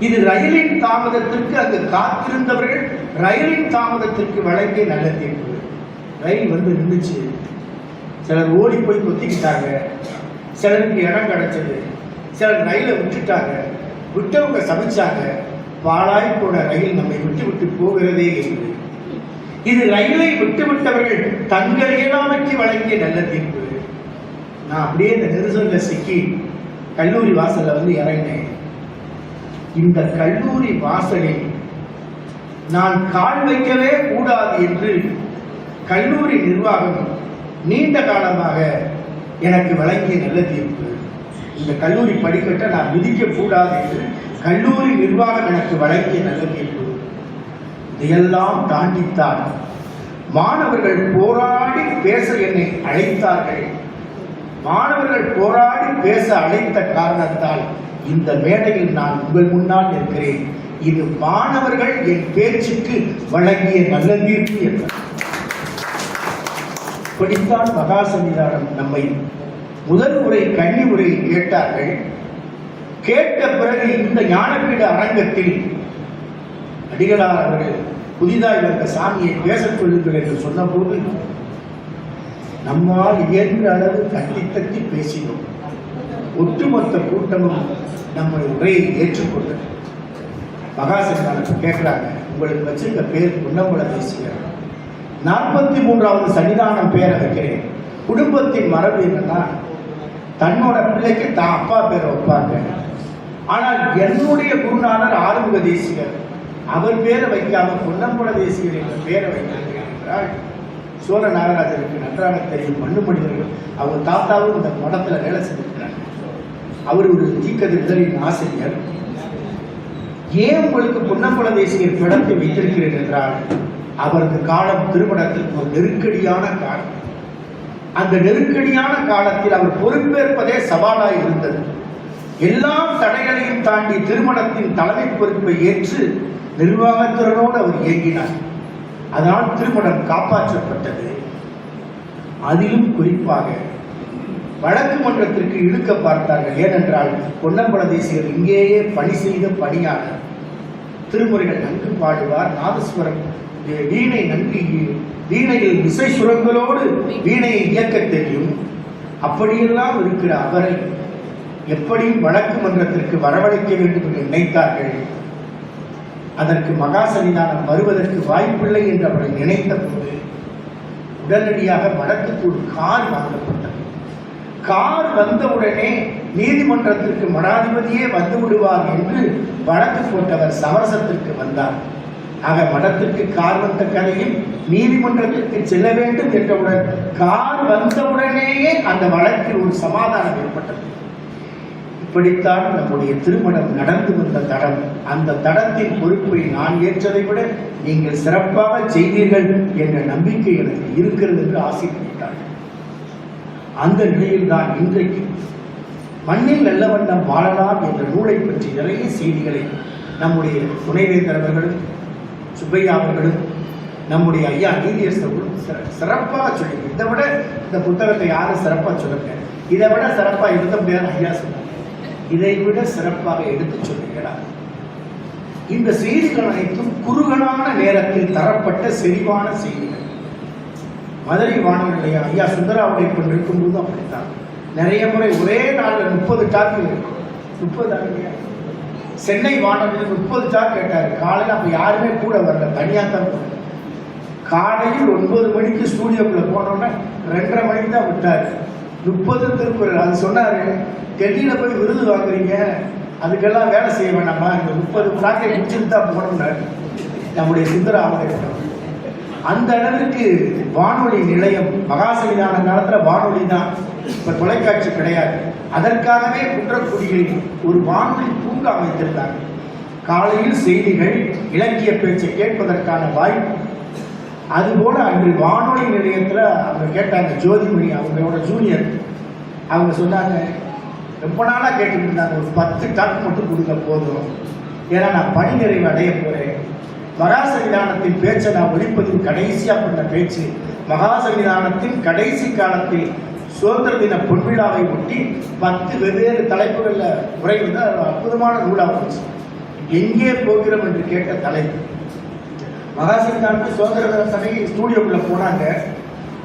S1: இது ரயிலின் தாமதத்திற்கு அங்கு காத்திருந்தவர்கள் ரயிலின் தாமதத்திற்கு வழங்கிய நல்ல தீர்ப்பு. ரயில் வந்து நின்றுச்சு. சிலர் ஓடி போய் கொத்திக்கிட்டாங்க, சிலருக்கு இடம் கிடைச்சது, சிலர் ரயிலை விட்டுட்டாங்க. விட்டவங்க சபிச்சாங்க, பாழாய் போன ரயில் நம்மை விட்டு விட்டு போகிறதே என்று. இது ரயிலை விட்டுவிட்டவர்கள் தங்கள் இயலாமைக்கு வழங்கிய நல்ல தீர்ப்பு. நான் அப்படியே இந்த நெரிசல்ல சிக்கி கல்லூரி வாசல்ல வந்து இறங்கினேன். இந்த கல்லூரி வாசலில் நான் கால் வைக்கவே கூடாது என்று கல்லூரி நிர்வாகம் நீண்ட காலமாக எனக்கு வழங்கிய நல்ல தீர்ப்பு. இந்த கல்லூரி படிக்கட்டை நான் மிதிக்க கூடாது என்று கல்லூரி நிர்வாகம் எனக்கு வழங்கிய நல்ல தீர்ப்பு. இதையெல்லாம் தாண்டித்தான் மாணவர்கள் போராடி பேச என்னை அழைத்தார்கள். மாணவர்கள் போராடி பேச அழைத்த காரணத்தால் இந்த மேடையில் நான் உங்கள் முன்னால் இருக்கிறேன். இது மாணவர்கள் என் பேச்சுக்கு வழங்கிய நல்ல தீர்ப்பு என்றார். இப்படித்தான் மகா சன்னிதானம் நம்மை முதல் முறை கன்னி முறையில் கேட்டார்கள். கேட்ட பிறகு இந்த ஞானபீட அரங்கத்தில் அடிகளார் அவர்கள் புதிதாய் வந்த சாமியை பேசச் சொல்லுங்கள் என்று சொன்ன போது நம்மால் இயன்ற அளவு தட்டி தட்டி பேசினோம். ஒட்டுமொத்த கூட்டமும் நம்முடைய உரையை ஏற்றுக்கொண்டது. மகா சன்னிதானம் கேட்கிறாங்க, உங்களுக்கு வச்சிருக்க பேர் பொன்னம்பல தேசிகர், 43வது சன்னிதானம் பேரை வைக்கிறேன். குடும்பத்தின் மரபு என்னன்னா தன்னோட பிள்ளைக்கு தான் அப்பா பேரை வைப்பாங்க. ஆனால் என்னுடைய குருநாதர் ஆறுமுக தேசிகர், அவர் பேரை வைக்காம பொன்னம்பல தேசிகர் என்ற பேரை வைக்கிறார்கள் என்றால் சோழ நாகராஜருக்கு நன்றாக தெரியும். மண்ணு மனிதர்கள் அவங்க தாத்தாவும் இந்த மடத்துல வேலை செஞ்சிருக்கிறாங்க. அவர் ஒரு தீக்கதிர் இதழின் ஆசிரியர். ஏன் உங்களுக்கு பொன்னம்பல தேசிகர் படத்தை வைத்திருக்கிறேன் என்றால் அவரது காலம் திருமணத்திற்கு ஒரு நெருக்கடியான காலம். அந்த நெருக்கடியான காலத்தில் அவர் பொறுப்பேற்பதே சவாலாய் இருந்தது. எல்லா தடைகளையும் தாண்டி திருமணத்தின் தலைமை பொறுப்பை ஏற்று நிர்வாகத்திறனோடு அவர் இயங்கினார். அதனால் திருமணம் காப்பாற்றப்பட்டது. அதிலும் குறிப்பாக வழக்கு மன்றத்திற்கு இழுக்க பார்த்தார்கள். ஏனென்றால் பொன்னம்பல தேசிகர் இங்கேயே பணி செய்த பணியாளர். திருமுறைகள் நன்கு பாடுவார், நாதஸ்வரம் வீணை நன்கு, வீணையில் இசை சுரங்களோடு வீணையை இயக்க தெரியும். அப்படியெல்லாம் இருக்கிற அவரை எப்படியும் வழக்கு மன்றத்திற்கு வரவழைக்க வேண்டும் என்று நினைத்தார்கள். அதற்கு மகா சன்னிதானம் வருவதற்கு வாய்ப்பில்லை என்று அவர்கள் நினைத்த போது உடனடியாக வடக்குக்கு ஒரு கார் வாங்கப்பட்டது. கார் வந்தவுடனே நீதிமன்றத்திற்கு மடாதிபதியே வந்து விடுவார் என்று வழக்கு போட்டவர் சமரசத்திற்கு வந்தார். ஆக மடத்திற்கு கார் வந்த கதையும் நீதிமன்றத்திற்கு செல்ல வேண்டும் என்றவுடன் கார் வந்தவுடனேயே அந்த வழக்கில் ஒரு சமாதானம் ஏற்பட்டது. இப்படித்தான் நம்முடைய திருமணம் நடந்து வந்த தடம். அந்த தடத்தின் பொறுப்பை நான் ஏற்றதை விட நீங்கள் சிறப்பாக செய்வீர்கள் என்ற நம்பிக்கை எனக்கு இருக்கிறது என்று ஆசைப்பட்டார். அந்த நிலையில் தான் இன்றைக்கு மண்ணில் நல்ல வண்ணம் வாழலாம் என்ற நூலை பற்றி நிறைய செய்திகளை நம்முடைய துணைவேந்தர் அவர்களும் சுப்பையா அவர்களும் நம்முடைய ஐயா நீதியரசர்களும் சிறப்பாக சொல்லி, இதை விட இந்த புத்தகத்தை யாரும் சிறப்பாக சொல்லுங்க, இதை விட சிறப்பாக இருந்த முடியாது ஐயா சொன்னாங்க. இதை விட சிறப்பாக எடுத்து சொல்லுங்களா. இந்த செய்திகள் அனைத்தும் குறுகலான நேரத்தில் தரப்பட்ட செறிவான செய்திகள். மதுரை வானொலியை ஐயா சுந்தராவுடைய கொண்டிருக்கும் போது அப்படித்தான் நிறைய முறை ஒரே நாளில் 30 டாக்கு இருக்கும். 30 சென்னை வானொலியில் 30 டாக் கேட்டார். காலையில் அப்ப யாருமே கூட வரல, தனியாக தான் போனார். காலையில் 9 மணிக்கு ஸ்டூடியோக்குள்ள போனோன்னா 2:30 மணிக்கு தான் விட்டாரு. 30 திருக்குறள் அது சொன்னாரு. டெல்லியில போய் விருது வாங்குறீங்க, அதுக்கெல்லாம் வேலை செய்ய வேண்டாமா, இந்த 30 டாக்கை முடிச்சுட்டு தான் போனோம்னாரு நம்முடைய சுந்தராவுடைய. அந்த அளவிற்கு வானொலி நிலையம் மகா சன்னிதான காலத்துல வானொலி தான், இப்ப தொலைக்காட்சி கிடையாது. அதற்காகவே குன்றக்குடியில் ஒரு வானொலி பூங்கா அமைத்திருந்தாங்க. காலையில் செய்திகள், இலக்கிய பேச்சை கேட்பதற்கான வாய்ப்பு. அதுபோல அன்று வானொலி நிலையத்துல அவங்க கேட்டாங்க, ஜோதிமணி அவங்களோட ஜூனியர், அவங்க சொன்னாங்க, ரொம்ப நாளா கேட்டுட்டு இருந்தாங்க, ஒரு 10 டாக் மட்டும் கொடுங்க போதும், ஏன்னா நான் பணி நிறைவு அடைய போறேன், மகாசன்னிதானத்தின் பேச்சை நான் ஒழிப்பதில் கடைசியா பண்ண பேச்சு. மகாசன்னிதானத்தின் கடைசி காலத்தில் சுதந்திர தின பொன்விழாவை ஒட்டி 10 வெவ்வேறு தலைப்புகள்ல உரை வந்து அற்புதமான நூலா போச்சு. எங்கே போகிறோம் என்று கேட்ட தலைப்பு. மகாசன்னிதானத்தில் சுதந்திர தினத்தன்னைக்கு ஸ்டூடியோக்குள்ள போனாங்க.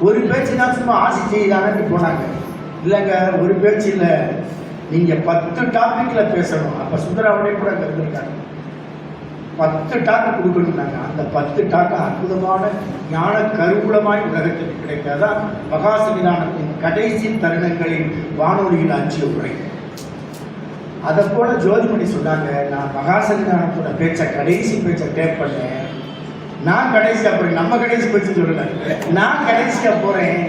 S1: ஒரு பேச்சு தான் சும்மா ஆசி செய்தானு போனாங்க. இல்லைங்க, ஒரு பேச்சு இல்லை, நீங்க 10 டாபிக்ல பேசணும். அப்ப சுந்தராவுடைய கூட இருந்திருக்காங்க. 10 டாக்கு கொடுக்கணும்னாங்க. அந்த 10 டாக்கு அற்புதமான ஞான கருவூலமாய் உலகத்திற்கு கிடைக்காதான் மகாசன்னிதானத்தின் கடைசி தருணங்களில் வானொலியில் அச்சிய உரை. அதை போல ஜோதிமணி சொன்னாங்க, நான் மகாசன்னிதானத்தோட கடைசி பேச்சை டேப் பண்ணேன். நான் கடைசியா போறேன், நம்ம கடைசி பேச்சு சொல்லுங்க, நான் கடைசியா போறேன்,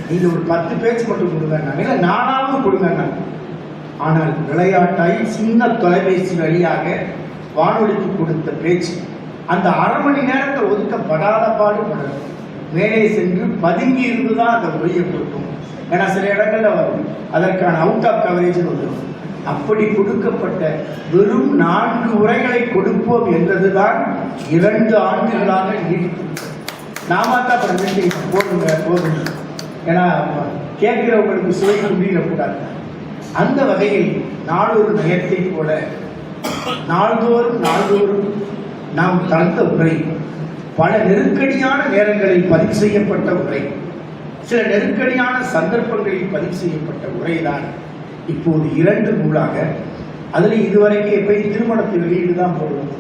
S1: நீங்க ஒரு 10 பேச்சு மட்டும் கொடுங்க, இல்லை நானாவது கொடுங்க. ஆனால் விளையாட்டாய் சின்ன தொலைபேசி வழியாக வானொலிக்கு கொடுத்த பேச்சு அந்த அரை மணி நேரத்தை ஒதுக்கப்படாத பாடுபடல. மேலே சென்று பதுங்கி இருந்துதான் அந்த உரையை கொடுக்கும். ஏன்னா சில இடங்கள்ல வரும், அதற்கான அவுட் ஆஃப் கவரேஜ் வந்துடும். அப்படி கொடுக்கப்பட்ட வெறும் 4 உரைகளை கொடுப்போம் என்றதுதான் 2 ஆண்டுகளாக நீடித்து. நாம தான் பிரச்சனை போடுங்க, ஏன்னா கேட்கிறவங்களுக்கு சுவை முடியக்கூடாது. அந்த வகையில் நாளொரு நயத்தை போல நாள்தோறும் நாம் தந்த உரை பல நெருக்கடியான நேரங்களில் பதிவு செய்யப்பட்ட உரை, சில நெருக்கடியான சந்தர்ப்பங்களில் பதிவு செய்யப்பட்ட உரைதான் இப்போது 2 நூலாக. அதுல இதுவரைக்கும் எப்பயும் திருமணத்தை வெளியீடு தான் போடுவோம்.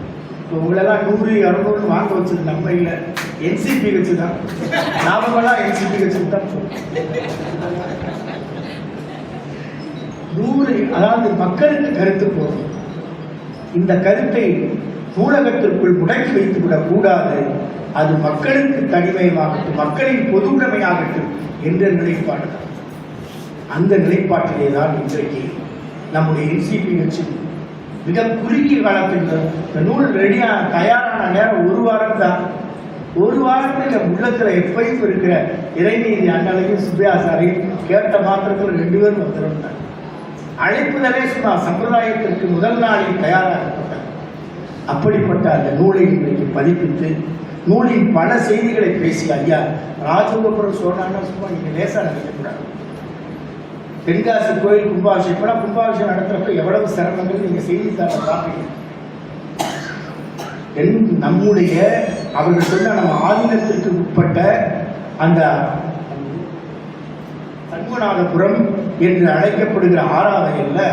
S1: இப்போ உங்களெல்லாம் 100, 200 வாங்க வச்சது நம்ம இல்லை, என்சிபி வச்சுதான். நாமெல்லாம் என்சிபி வச்சுட்டு தான் போவோம். 100, அதாவது மக்களுக்கு கருத்து போகும். இந்த கருத்தை நூலகத்திற்குள் முடக்கி வைத்து விடக் கூடாது. அது மக்களுக்கு தனிமயமாகட்டும், மக்களின் பொது உடைமையாகட்டும் என்ற நிலைப்பாடு. அந்த நிலைப்பாட்டிலே தான் இன்றைக்கு நம்முடைய என்சிபி வச்சு மிக குறுகிய காலத்தில் இந்த நூல் ரெடியா தயாரான நேரம் 1 வாரம் தான். 1 வாரத்தில் உள்ளத்துல எப்பயும் இருக்கிற இறைநீதி அண்ணலையும் சுப்பியாசாரையும் கேட்ட மாத்திரத்தில் 2 பேரும் வந்துடும். அழைப்புதலே சும்மா சம்பிரதாயத்திற்கு முதல் நாளில் தயாராகப்பட்டார். அப்படிப்பட்ட அந்த நூலை இன்றைக்கு பதிப்பித்து நூலின் பல செய்திகளை பேசி ஐயா ராஜகோபுரம் சொன்னாங்கன்னா சும்மா நீங்க லேசா நினைக்கக்கூடாது. தென்காசி கோயில் கும்பாபிஷேகம், கும்பாபிஷேகம் நடத்துறப்ப எவ்வளவு சிரமங்கள் நீங்க செய்தித்தாளை பார்ப்பீங்க. நம்முடைய அவர்கள் சொன்ன நம்ம ஆதீனத்திற்கு உட்பட்ட அந்த பத்மநாபபுரம் என்று அழைக்கப்படுகிற 6வது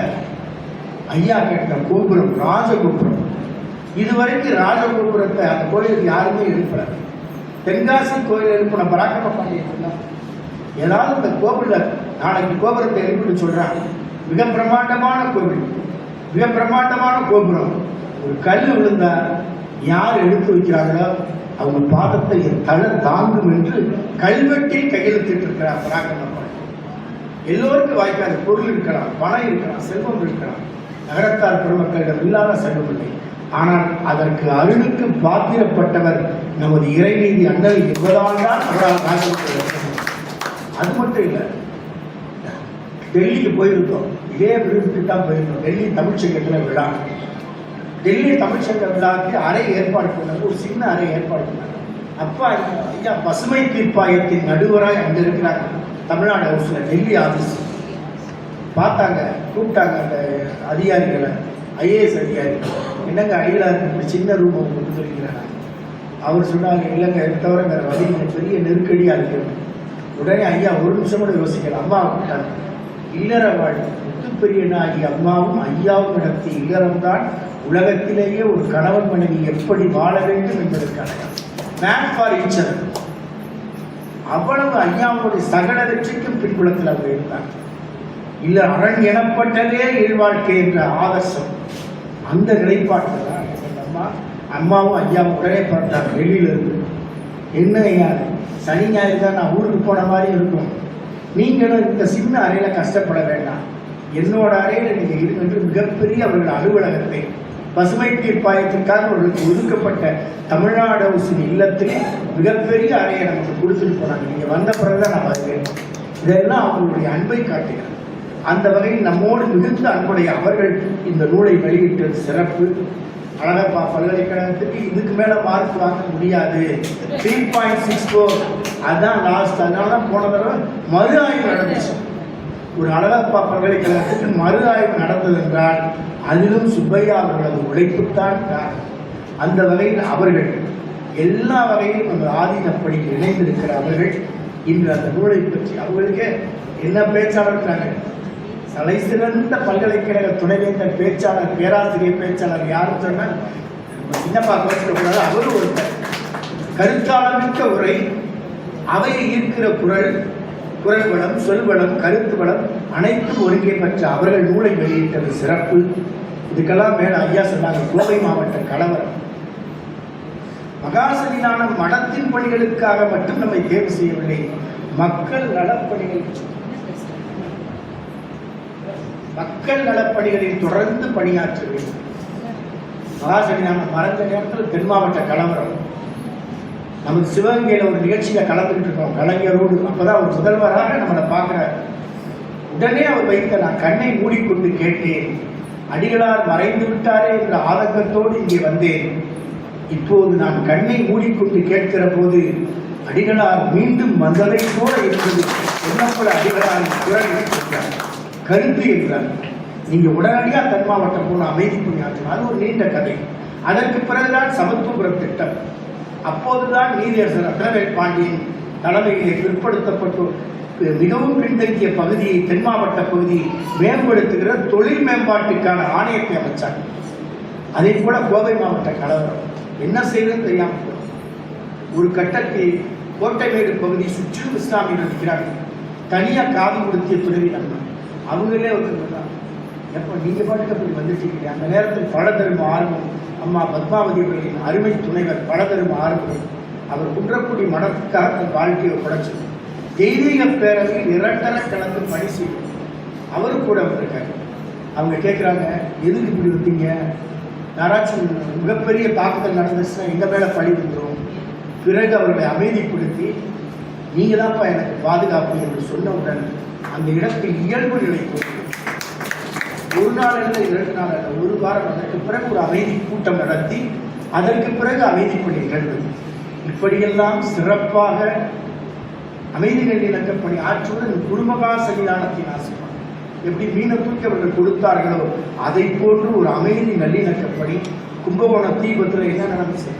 S1: ஐயா கேட்ட கோபுரம் ராஜகோபுரம். இதுவரைக்கும் ராஜகோபுரத்தை அந்த கோயிலுக்கு யாருமே எழுப்பல. தென்காசி கோயில் எழுப்பின பராக்கிரம பாண்டியன் ஏதாவது இந்த கோவில நாளைக்கு கோபுரத்தை எழுப்பிட்டு சொல்றாங்க. மிக பிரம்மாண்டமான கோவில், மிக பிரம்மாண்டமான கோபுரம். ஒரு கல் விழுந்தா யார் எடுத்து வைக்கிறாங்களோ அவங்க பாதத்தை என் தலை தாங்கும் என்று கல்வெட்டில் கையெழுத்திட்டு இருக்கிறார் பராக்கிரம பாண்டியன். எல்லோருக்கும் வாய்க்காது. பொருள் இருக்கலாம், பணம் இருக்கலாம், செல்வம் இருக்கலாம். நகரத்தார் பெருமக்களிடம் இல்லாத செல்வம் இல்லை. ஆனால் அதற்கு அருளுக்கு பாத்திரப்பட்டவர் நமது இறைநீதி அண்ணல் என்பதால் தான் அவரால் காக்கப்பட்டது. அது மட்டும் இல்லை, டெல்லிக்கு போயிருந்தோம், இதே விருதுக்கு தான் போயிருந்தோம். டெல்லி தமிழ்ச்சங்கத்தில் விழா. டெல்லி தமிழ்ச்சங்க விழாவுக்கு அறை ஏற்பாடு பண்ணாங்க, ஒரு சின்ன அறை ஏற்பாடு பண்ணாங்க. அப்பா ஐயா பசுமை தீர்ப்பாயத்தின் நடுவராய் அங்கே இருக்கிறாங்க. தமிழ்நாடு ஹவுஸ்ல டெல்லி ஆஃபீஸ் பார்த்தாங்க, கூப்பிட்டாங்க அந்த அதிகாரிகளை, ஐஏஎஸ் அதிகாரிகள். என்னங்க அடிகளாருக்கு சின்ன ரூம் கொடுத்துருக்கிறாங்க. அவர் சொன்னாங்க, இல்லைங்க இதை தவிர வேற வழி பெரிய நெருக்கடியாக இருக்கு. உடனே ஐயா ஒரு நிமிஷம் கூட யோசிக்கல, அம்மா கூப்பிட்டாங்க. இல்லற வாழ் முத்துப்பெரியனாகி அம்மாவும் ஐயாவும் நடத்திய இல்லறம்தான் உலகத்திலேயே ஒரு கணவன் மனைவி எப்படி வாழ வேண்டும் என்பதற்கான மேன் ஃபார் ஈச் அதர். அவ்வளவு ஐயாவுடைய சகல வெற்றிக்கும் பின்புலத்தில் அவர் இருந்தார். இல்ல அரண் எனப்பட்டதே இல்வாழ்க்கை என்ற ஆதர்சம். அந்த நிலைப்பாட்டில் தான் அம்மாவும் ஐயாவும் உடனே பார்த்தாங்க வெளியில இருந்து. என்ன ஐயா சனி ஞாயிறு தான் நான் ஊருக்கு போன மாதிரி இருக்கும், நீங்களும் இந்த சின்ன அறையில கஷ்டப்பட வேண்டாம், என்னோட அறையில நீங்க இருக்கு. மிகப்பெரிய அவர்கள் அலுவலகத்தை பசுமை தீர்ப்பாயத்திற்காக அவர்களுக்கு ஒதுக்கப்பட்ட தமிழ்நாடு ஹவுஸின் இல்லத்தில் மிகப்பெரிய அறையை நமக்கு கொடுத்துட்டு போனாங்க. நீங்க வந்த பிறகுதான் நான் வருவேன். இதெல்லாம் அவர்களுடைய அன்பை காட்டுகிறேன். அந்த வகையில் நம்மோடு மிகுந்த அன்புடைய அவர்கள் இந்த நூலை வெளியிட்டது சிறப்பு. அழகப்பா பல்கலைக்கழகத்துக்கு இதுக்கு மேல மார்க் வாங்க முடியாது, 3.64 அதான் லாஸ்ட். அதனால தான் போன தடவை மறு ஆய்வு நடந்துச்சு. ஒரு அழகப்பா பல்கலைக்கழகத்துக்கு மறு ஆய்வு நடந்தது என்றால் அதிலும் சுப்பையா அவர்களது உழைப்புத்தான் காரணம். அந்த வகையில் அவர்கள் எல்லா வகையிலும் அந்த ஆதீனப்படிக்கு இணைந்திருக்கிற அவர்கள் இன்று அந்த நூலை பற்றி அவர்களுக்கே என்ன பேச்சாளர், தலை சிறந்த பல்கலைக்கழக துணைவேந்தர் பேச்சாளர், பேராசிரியர் பேச்சாளர் யாரும் சொன்னால் சின்னப்பா பேசக்கூடாது. அவரு ஒரு கருத்தாளமிக்க உரை, அவையை ஈர்க்கிற குரல் வளம், சொல்வளம், கருத்து வளம் அனைத்தும் ஒருங்கே பெற்ற அவர்கள் நூலை வெளியிட்டது சிறப்பு. இதுக்கெல்லாம் மேல ஐயா சொன்னாங்க, கோவை மாவட்ட கலவரம் மகாசனிதான மடத்தின் பணிகளுக்காக மட்டும் நம்மை தேர்வு செய்யவில்லை, மக்கள் நலப்பணிகளில் தொடர்ந்து பணியாற்ற வேண்டும். மகாசனிதான மறைந்த நேரத்தில் தென் மாவட்ட கலவரம், நமக்கு சிவகங்கையில் ஒரு நிகழ்ச்சியில கலந்துட்டு இருக்கோம் கலைஞரோடு. அப்பதான் ஒரு முதல்வராக நம்மளை பார்க்கிறார். உடனே அவர் வைத்த நான் கண்ணை மூடிக்கொண்டு கேட்டேன், அடிகளார் மறைந்து விட்டாரே என்ற ஆதங்கத்தோடு இங்கே வந்தேன். இப்போது நான் கண்ணை மூடிக்கொண்டு கேட்கிற போது அடிகளார் மீண்டும் வந்ததை போல இருந்தது. என்னப்பட அடிகளாரின் குரல் இருக்கிறார், கருத்து இருக்கிறார். நீங்க உடனடியாக தென் மாவட்டம் போன அமைதி பணியாற்றணும். அது ஒரு நீண்ட கதை. அதற்கு பிறகுதான் சமத்துவபுரம் திட்டம். அப்போதுதான் நீதியரசர் அக்கரவேல் பாண்டியன் தலைமையிலே பிற்படுத்தப்பட்டு மிகவும் பின்தங்கிய பகுதியை, தென் மாவட்ட பகுதியை மேம்படுத்துகிற தொழில் மேம்பாட்டுக்கான ஆணையத்தை அமைச்சாங்க. அதே போல கோவை மாவட்ட கலவரம் என்ன செய்யறது தெரியாம ஒரு கட்டத்தில் கோட்டைமேடு பகுதி சுற்றிலும் இஸ்லாமியர்கள் இருக்கிறாங்க. தனியா காவி கொடுத்திய துறவி நம்ம அவங்களே ஒருத்தர் எப்ப நீங்க பாட்டுக்கு அப்படி வந்துட்டீங்க. அந்த நேரத்தில் பழதரும் ஆர்வம் அம்மா பத்மாவதி அவர்களின் அருமை துணைவர் பழதரும் ஆர்வம் அவர் குன்றக்குடி மடத்துக்காக தன் வாழ்க்கையை குறைச்சது. தெய்வீக பேரவையில் இரண்டர கலந்து பணி செய்யும் அவரு கூட வந்திருக்காரு. அவங்க கேட்கிறாங்க, எதுக்கு இப்படி வந்தீங்க, யாராச்சும் மிகப்பெரிய தாக்குதல் நடந்துச்சுன்னா எங்க மேல பழி வந்துடும். பிறகு அவர்களை அமைதிப்படுத்தி நீங்க தான்ப்பா எனக்கு பாதுகாப்பு என்று சொன்னவுடன் அந்த இடத்தில் இயல்பு நிலை போட்டு ஒரு நாள் அல்ல 2 நாள் அல்ல, ஒரு வாரம், அதற்கு பிறகு ஒரு அமைதி கூட்டம் நடத்தி அதற்கு பிறகு அமைதி பணி நிகழ்ந்தது. இப்படியெல்லாம் சிறப்பாக அமைதி நல்லிணக்க பணி ஆற்றுடன் குருமகா சன்னிதானத்தின் ஆசிரியர் எப்படி மீனை தூக்கி அவர்கள் கொடுத்தார்களோ அதை போன்று ஒரு அமைதி நல்லிணக்கப்படி கும்பகோணம் தீபத்தில் என்ன நடந்துச்சு,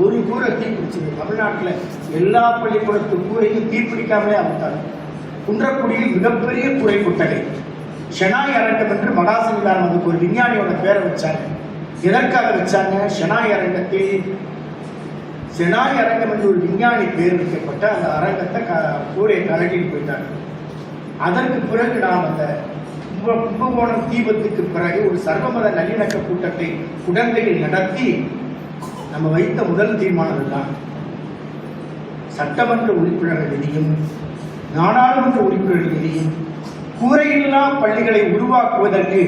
S1: ஒரு கூரை தீப்பிடிச்சது. தமிழ்நாட்டில் எல்லா பள்ளிக்கூடத்து கூரையும் தீப்பிடிக்காமலே அமைத்தாங்க. குன்றக்குடியில் மிகப்பெரிய கூரை குட்டகை ஷெனாய் அரங்கம் என்று மகாசனிதானம் அதுக்கு ஒரு விஞ்ஞானியோட பேரை வச்சாங்க. எதற்காக வச்சாங்க? ஷெனாய் அரங்கத்தில் ஷெனாய் அரங்கம் என்று ஒரு விஞ்ஞானி பேர் வைக்கப்பட்ட அந்த அரங்கத்தை கூரையை கலட்டிட்டு போயிட்டாங்க. அதற்கு பிறகு நாம் அந்த கும்பகோணம் தீபத்துக்கு பிறகு ஒரு சர்வமத நல்லிணக்க கூட்டத்தை குடந்தையில் நடத்தி நம்ம வைத்த முதல் தீர்மானம் தான் சட்டமன்ற உறுப்பினர்கள் நிதியும் நாடாளுமன்ற உறுப்பினர்கள் நிதியும் கூரையில்லா பள்ளிகளை உருவாக்குவதற்கு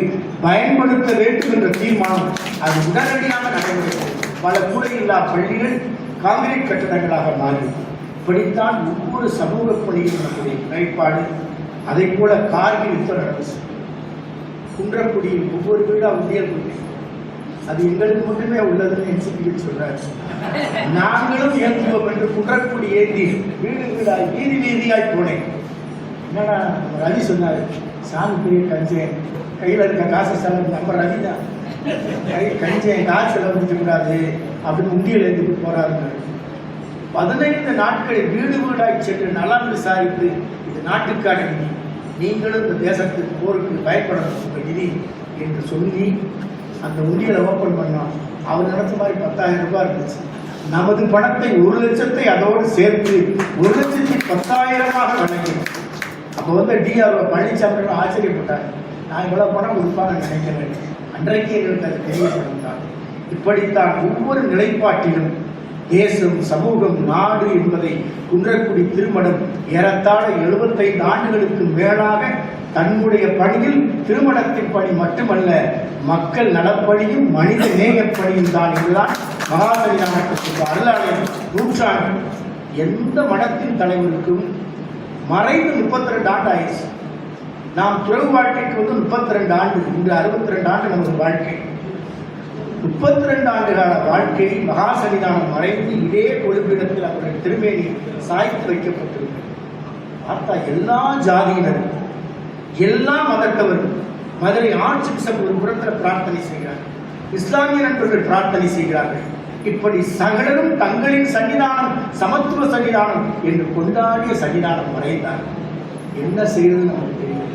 S1: பயன்படுத்த வேண்டும் என்ற தீர்மானம். அது உடனடியாக நடைபெற்றது. பல கூரையில்லா பள்ளிகள் காங்கிரீட் கட்டடங்களாக மாறி இப்படித்தான் ஒவ்வொரு சமூக பணியும் நம்முடைய நிலைப்பாடு. அதை போல கார்கில் யுத்தம் நடந்துச்சு. குன்றக்குடியில் ஒவ்வொரு வீடா உண்டியல் கொண்டு அது எங்களுக்கு மட்டுமே உள்ளதுன்னு என்சிபியில் சொல்றாரு. நாங்களும் ஏற்றுவோம் என்று குன்றக்குடி ஏற்றி வீடு வீடாய் வீதி வீதியாய் போனேன். என்னடா ரவி சொன்னாரு, சாமி பெரிய கஞ்சேன், கையில இருக்க காசு செலவு நம்ம ரவி தான் கஞ்சேன் காசு செலவழிக்க கூடாது அப்படின்னு உண்டியல் எடுத்துட்டு போறாருங்க. 15 நாட்களில் வீடு வீடாய் சென்று நலம் விசாரித்து இது நாட்டுக்கான நிதி, நீங்களும் இந்த தேசத்துக்கு போருக்கு பயப்படணும் உங்க நிதி என்று சொல்லி அந்த உண்டியலை ஓப்பன் பண்ணோம். அவர் நடத்த மாதிரி 10,000 ரூபாய் இருந்துச்சு. நமது பணத்தை 1 லட்சத்தை அதோடு சேர்த்து 1,10,000 வழங்கினோம். அப்போ டிஆர்ஓ பழனிசாமி ஆச்சரியப்பட்டார். நான் இவ்வளவு பணம் கொடுப்பாங்க நினைக்கிறேன். அன்றைக்கு எங்களுக்கு அது தெரியப்படுத்தார். இப்படித்தான் ஒவ்வொரு நிலைப்பாட்டிலும் தேசம், சமூகம், நாடு என்பதை குன்றக்குடி திருமணம் ஏறத்தாழ 75 ஆண்டுகளுக்கு மேலாக தன்னுடைய பணியில் திருமணத்தின் பணி மட்டுமல்ல மக்கள் நலப்பணியும் மனித நேயப்பணியும் தான். இதுதான் மகாசனிதானத்திற்கு அருளாலயம் நூற்றாண்டு. எந்த மடத்தின் தலைவருக்கும் மறைந்து 32 ஆண்டு ஆயிடுச்சு. நாம் துறவு வாழ்க்கைக்கு 32 ஆண்டு, இன்று 62 ஆண்டு நமது வாழ்க்கை. 32 ஆண்டுகால வாழ்க்கை மகா சன்னிதானம் மறைந்து இதே கொழும்பிடத்தில் அவர்கள் திருமேனி சாய்த்து வைக்கப்பட்டிருக்கிறது. பார்த்தா எல்லா ஜாதியினரும் எல்லா மதத்தவரும் மதுரை ஆட்சி பிஷப் ஒரு புறத்தில் பிரார்த்தனை செய்கிறார்கள், இஸ்லாமிய நண்பர்கள் பிரார்த்தனை செய்கிறார்கள். இப்படி சகலரும் தங்களின் சன்னிதானம் சமத்துவ சன்னிதானம் என்று கொண்டாடிய சன்னிதானம் மறைந்தார். என்ன செய்வது நமக்கு தெரியும்.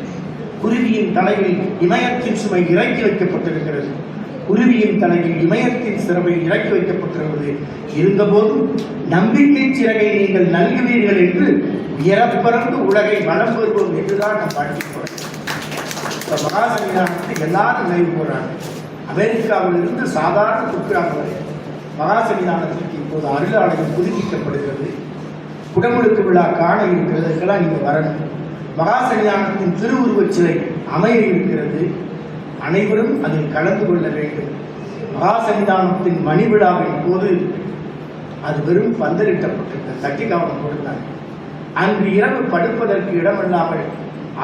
S1: குருவியின் தலையில் இமயத்தின் சுமை இறக்கி வைக்கப்பட்டிருக்கிறது. குருவியின் தலையில் இமயத்தின் சிறவை இறக்கி வைக்கப்பட்டிருந்தது. இருந்தபோதும் நம்பிக்கை சிறகை நீங்கள் நல்குவீர்கள் என்று உயரப்பறந்து உலகை வளம் பெறுவோம் என்றுதான் நம் வாழ்க்கை. மகா சன்னிதானத்தை எல்லாரும் நினைவு போறாங்க. அமெரிக்காவிலிருந்து சாதாரண குக்கிராமம் வரை மகா சன்னிதானத்திற்கு இப்போது அருளாலயம் புதுப்பிக்கப்படுகிறது. குடமுழுக்கு விழா காண இருக்கிறதுக்கெல்லாம் நீங்க வரணும். மகா சன்னிதானத்தின் திருவுருவச் சிலை அமைய இருக்கிறது. அனைவரும் அதில் கலந்து கொள்ள வேண்டும். மகா சன்னிதானத்தின் மணி விழாவின் போது அது வெறும் பந்தலிட்டப்பட்டிருக்க தட்டி கவனம் கொடுத்தாங்க. அன்று இரவு படுப்பதற்கு இடமில்லாமல்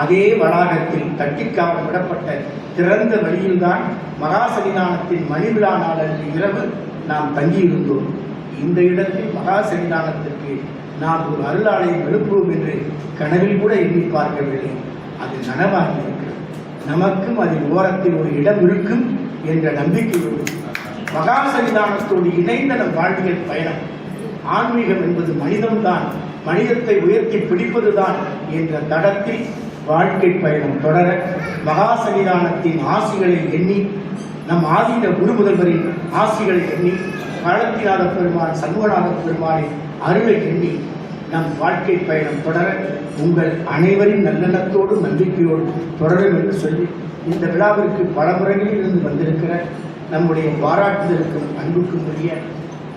S1: அதே வளாகத்தில் தட்டிக்காவல் விடப்பட்ட திறந்த வழியில்தான் மகா சன்னிதானத்தின் மணி விழா நாளன்று இரவு நாம் தங்கியிருந்தோம். இந்த இடத்தில் மகா சன்னிதானத்திற்கு நாம் ஒரு அருளாலயம் எழுப்புவோம் என்று கனவில் கூட எண்ணி பார்க்கவில்லை. அது நனவாகி இருக்கிறது. நமக்கும் அதில் ஓரத்தில் ஒரு இடம் இருக்கும் என்ற நம்பிக்கையோடு மகா சன்னிதானத்தோடு இணைந்த நம் வாழ்வியல் பயணம். ஆன்மீகம் என்பது மனிதம்தான், மனிதத்தை உயர்த்தி பிடிப்பதுதான் என்ற தடத்தில் வாழ்க்கை பயணம் தொடர மகா சன்னிதானத்தின் ஆசிகளை எண்ணி, நம் ஆதீன குரு முதல்வரின் ஆசிகளை எண்ணி, காலத்திநாத பெருமான் சண்முகநாத பெருமானின் அருளை எண்ணி நம் வாழ்க்கை பயணம் தொடர உங்கள் அனைவரின் நல்லெண்ணத்தோடு நம்பிக்கையோடு தொடரும் என்று சொல்லி இந்த விழாவிற்கு பல முறைகளில் இருந்து வந்திருக்கிற நம்முடைய பாராட்டுதலுக்கும் அன்புக்கும் உரிய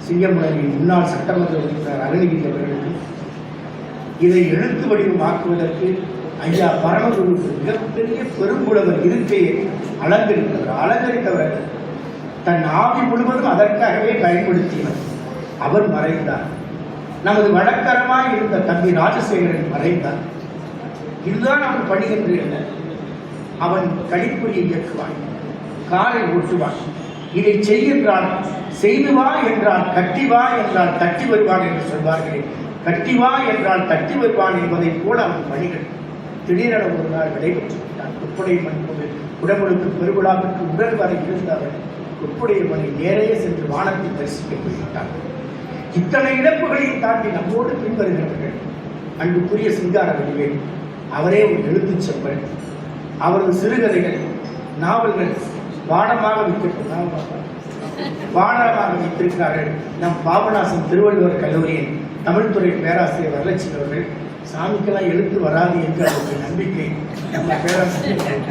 S1: சிங்கமுனையின் முன்னாள் சட்டமன்ற உறுப்பினர் அருணகிரி அவர்களுக்கு இதை எழுத்து வடிவமாக்குவதற்கு ஐயா பரமகுரு மிகப்பெரிய பெரும்புலவர் இருக்கையை அலங்கரித்தவர் தன் ஆவி முழுவதும் அதற்காகவே பயன்படுத்தியவர். அவர் மறைந்தார். நமது வழக்கரமாய் இருந்த தம்பி ராஜசேகரன் மறைந்தார். இதுதான் அவன் பணி என்று என்ன. அவன் கணிப்பொறியை இயக்குவான், காரை ஓட்டுவான். இதை செய்கின்றான், செய்து வா என்றால் கட்டி வா என்றால் தட்டி வருவான் என்று சொல்வார்களே, கட்டி வா என்றால் தட்டி வருவான் என்பதை போல அவன் பணிகள். திடீரென ஒரு நாள் விடைபெற்று விட்டான். உப்புடைய மண் உடம்புக்கு பெருவிழாவுக்கு உடல் வரை இருந்தவன் உப்புடைய மணி நேரையே சென்று வானத்தை தரிசிக்க போய்விட்டான். இத்தனை இழப்புகளையும் தாண்டி நம்மோடு பின்வருகிறவர்கள் அன்புக்குரிய சிங்கார வடிவேல். அவரே ஒரு எழுத்துச் செப்பல். அவரது சிறுகதைகள் நாவல்கள் பாடமாக வைத்திருக்கிறார்கள். நம் பாபநாசம் திருவள்ளுவர் கல்லூரியின் தமிழ்துறை பேராசிரியர் வரலட்சுமி அவர்கள். சாமிக்கெல்லாம் எழுத்து வராது என்று அவருடைய நம்பிக்கை நம்ம பேராசிரியர்.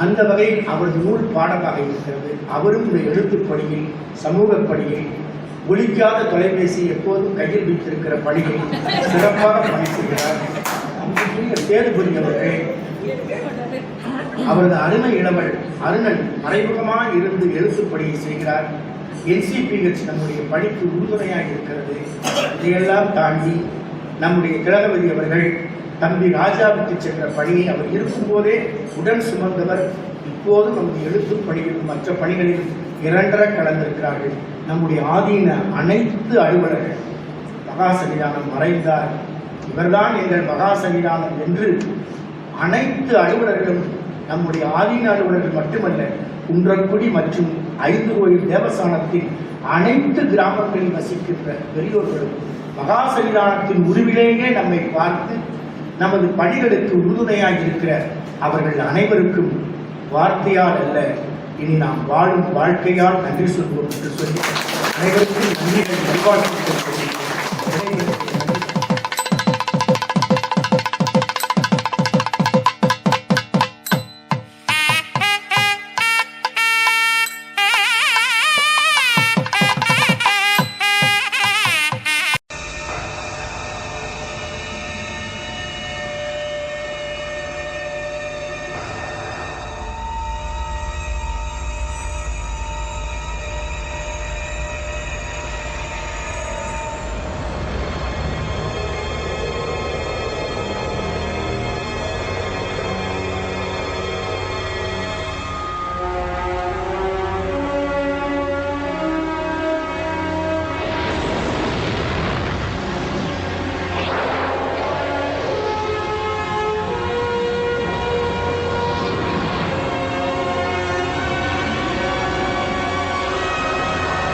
S1: அந்த வகையில் அவரது நூல் பாடமாக இருக்கிறது. அவரும் இந்த எழுத்துப் பணியில், சமூக பணியில், ஒலிக்காத தொலைபேசி எப்போதும் கையில் வைத்திருக்கிற பணியை சிறப்பாக பணி செய்கிறார். தேர்வுபுரி அவர்கள் அவரது அருமை இளவல் அருணன் மறைமுகமாக இருந்து எழுத்துப் பணியை செய்கிறார். NCPH நம்முடைய பணிக்கு உறுதுணையாக இருக்கிறது. இதையெல்லாம் தாண்டி நம்முடைய திலகவதி அவர்கள் தம்பி ராஜாவுக்கு சென்ற பணியை அவர் இருக்கும்போதே உடன் சுமந்தவர். இப்போது நமது எழுத்துப் பணியிலும் மற்ற பணிகளிலும் இரண்டர கலந்திருக்கிறார்கள். நம்முடைய ஆதீன அனைத்து அலுவலர்கள். மகா சன்னிதானம் மறைந்தார், இவர்தான் எங்கள் மகா சன்னிதானம் என்று அனைத்து அலுவலர்களும், நம்முடைய ஆதீன அலுவலர்கள் மட்டுமல்ல, குன்றக்குடி மற்றும் 5 கோயில் தேவஸ்தானத்தின் அனைத்து கிராமங்களில் வசிக்கின்ற பெரியோர்களும் மகா சன்னிதானத்தின் உருவிலேயே நம்மை பார்த்து நமது பணிகளுக்கு உறுதுணையாக இருக்கிற அவர்கள் அனைவருக்கும் வார்த்தையால் அல்ல, இனி நாம் வாழும் வாழ்க்கையால் நன்றி சொல்வோம் என்று சொல்லி அனைவருக்கும் நன்றிகள் நல்வாழ்த்துக்கள்.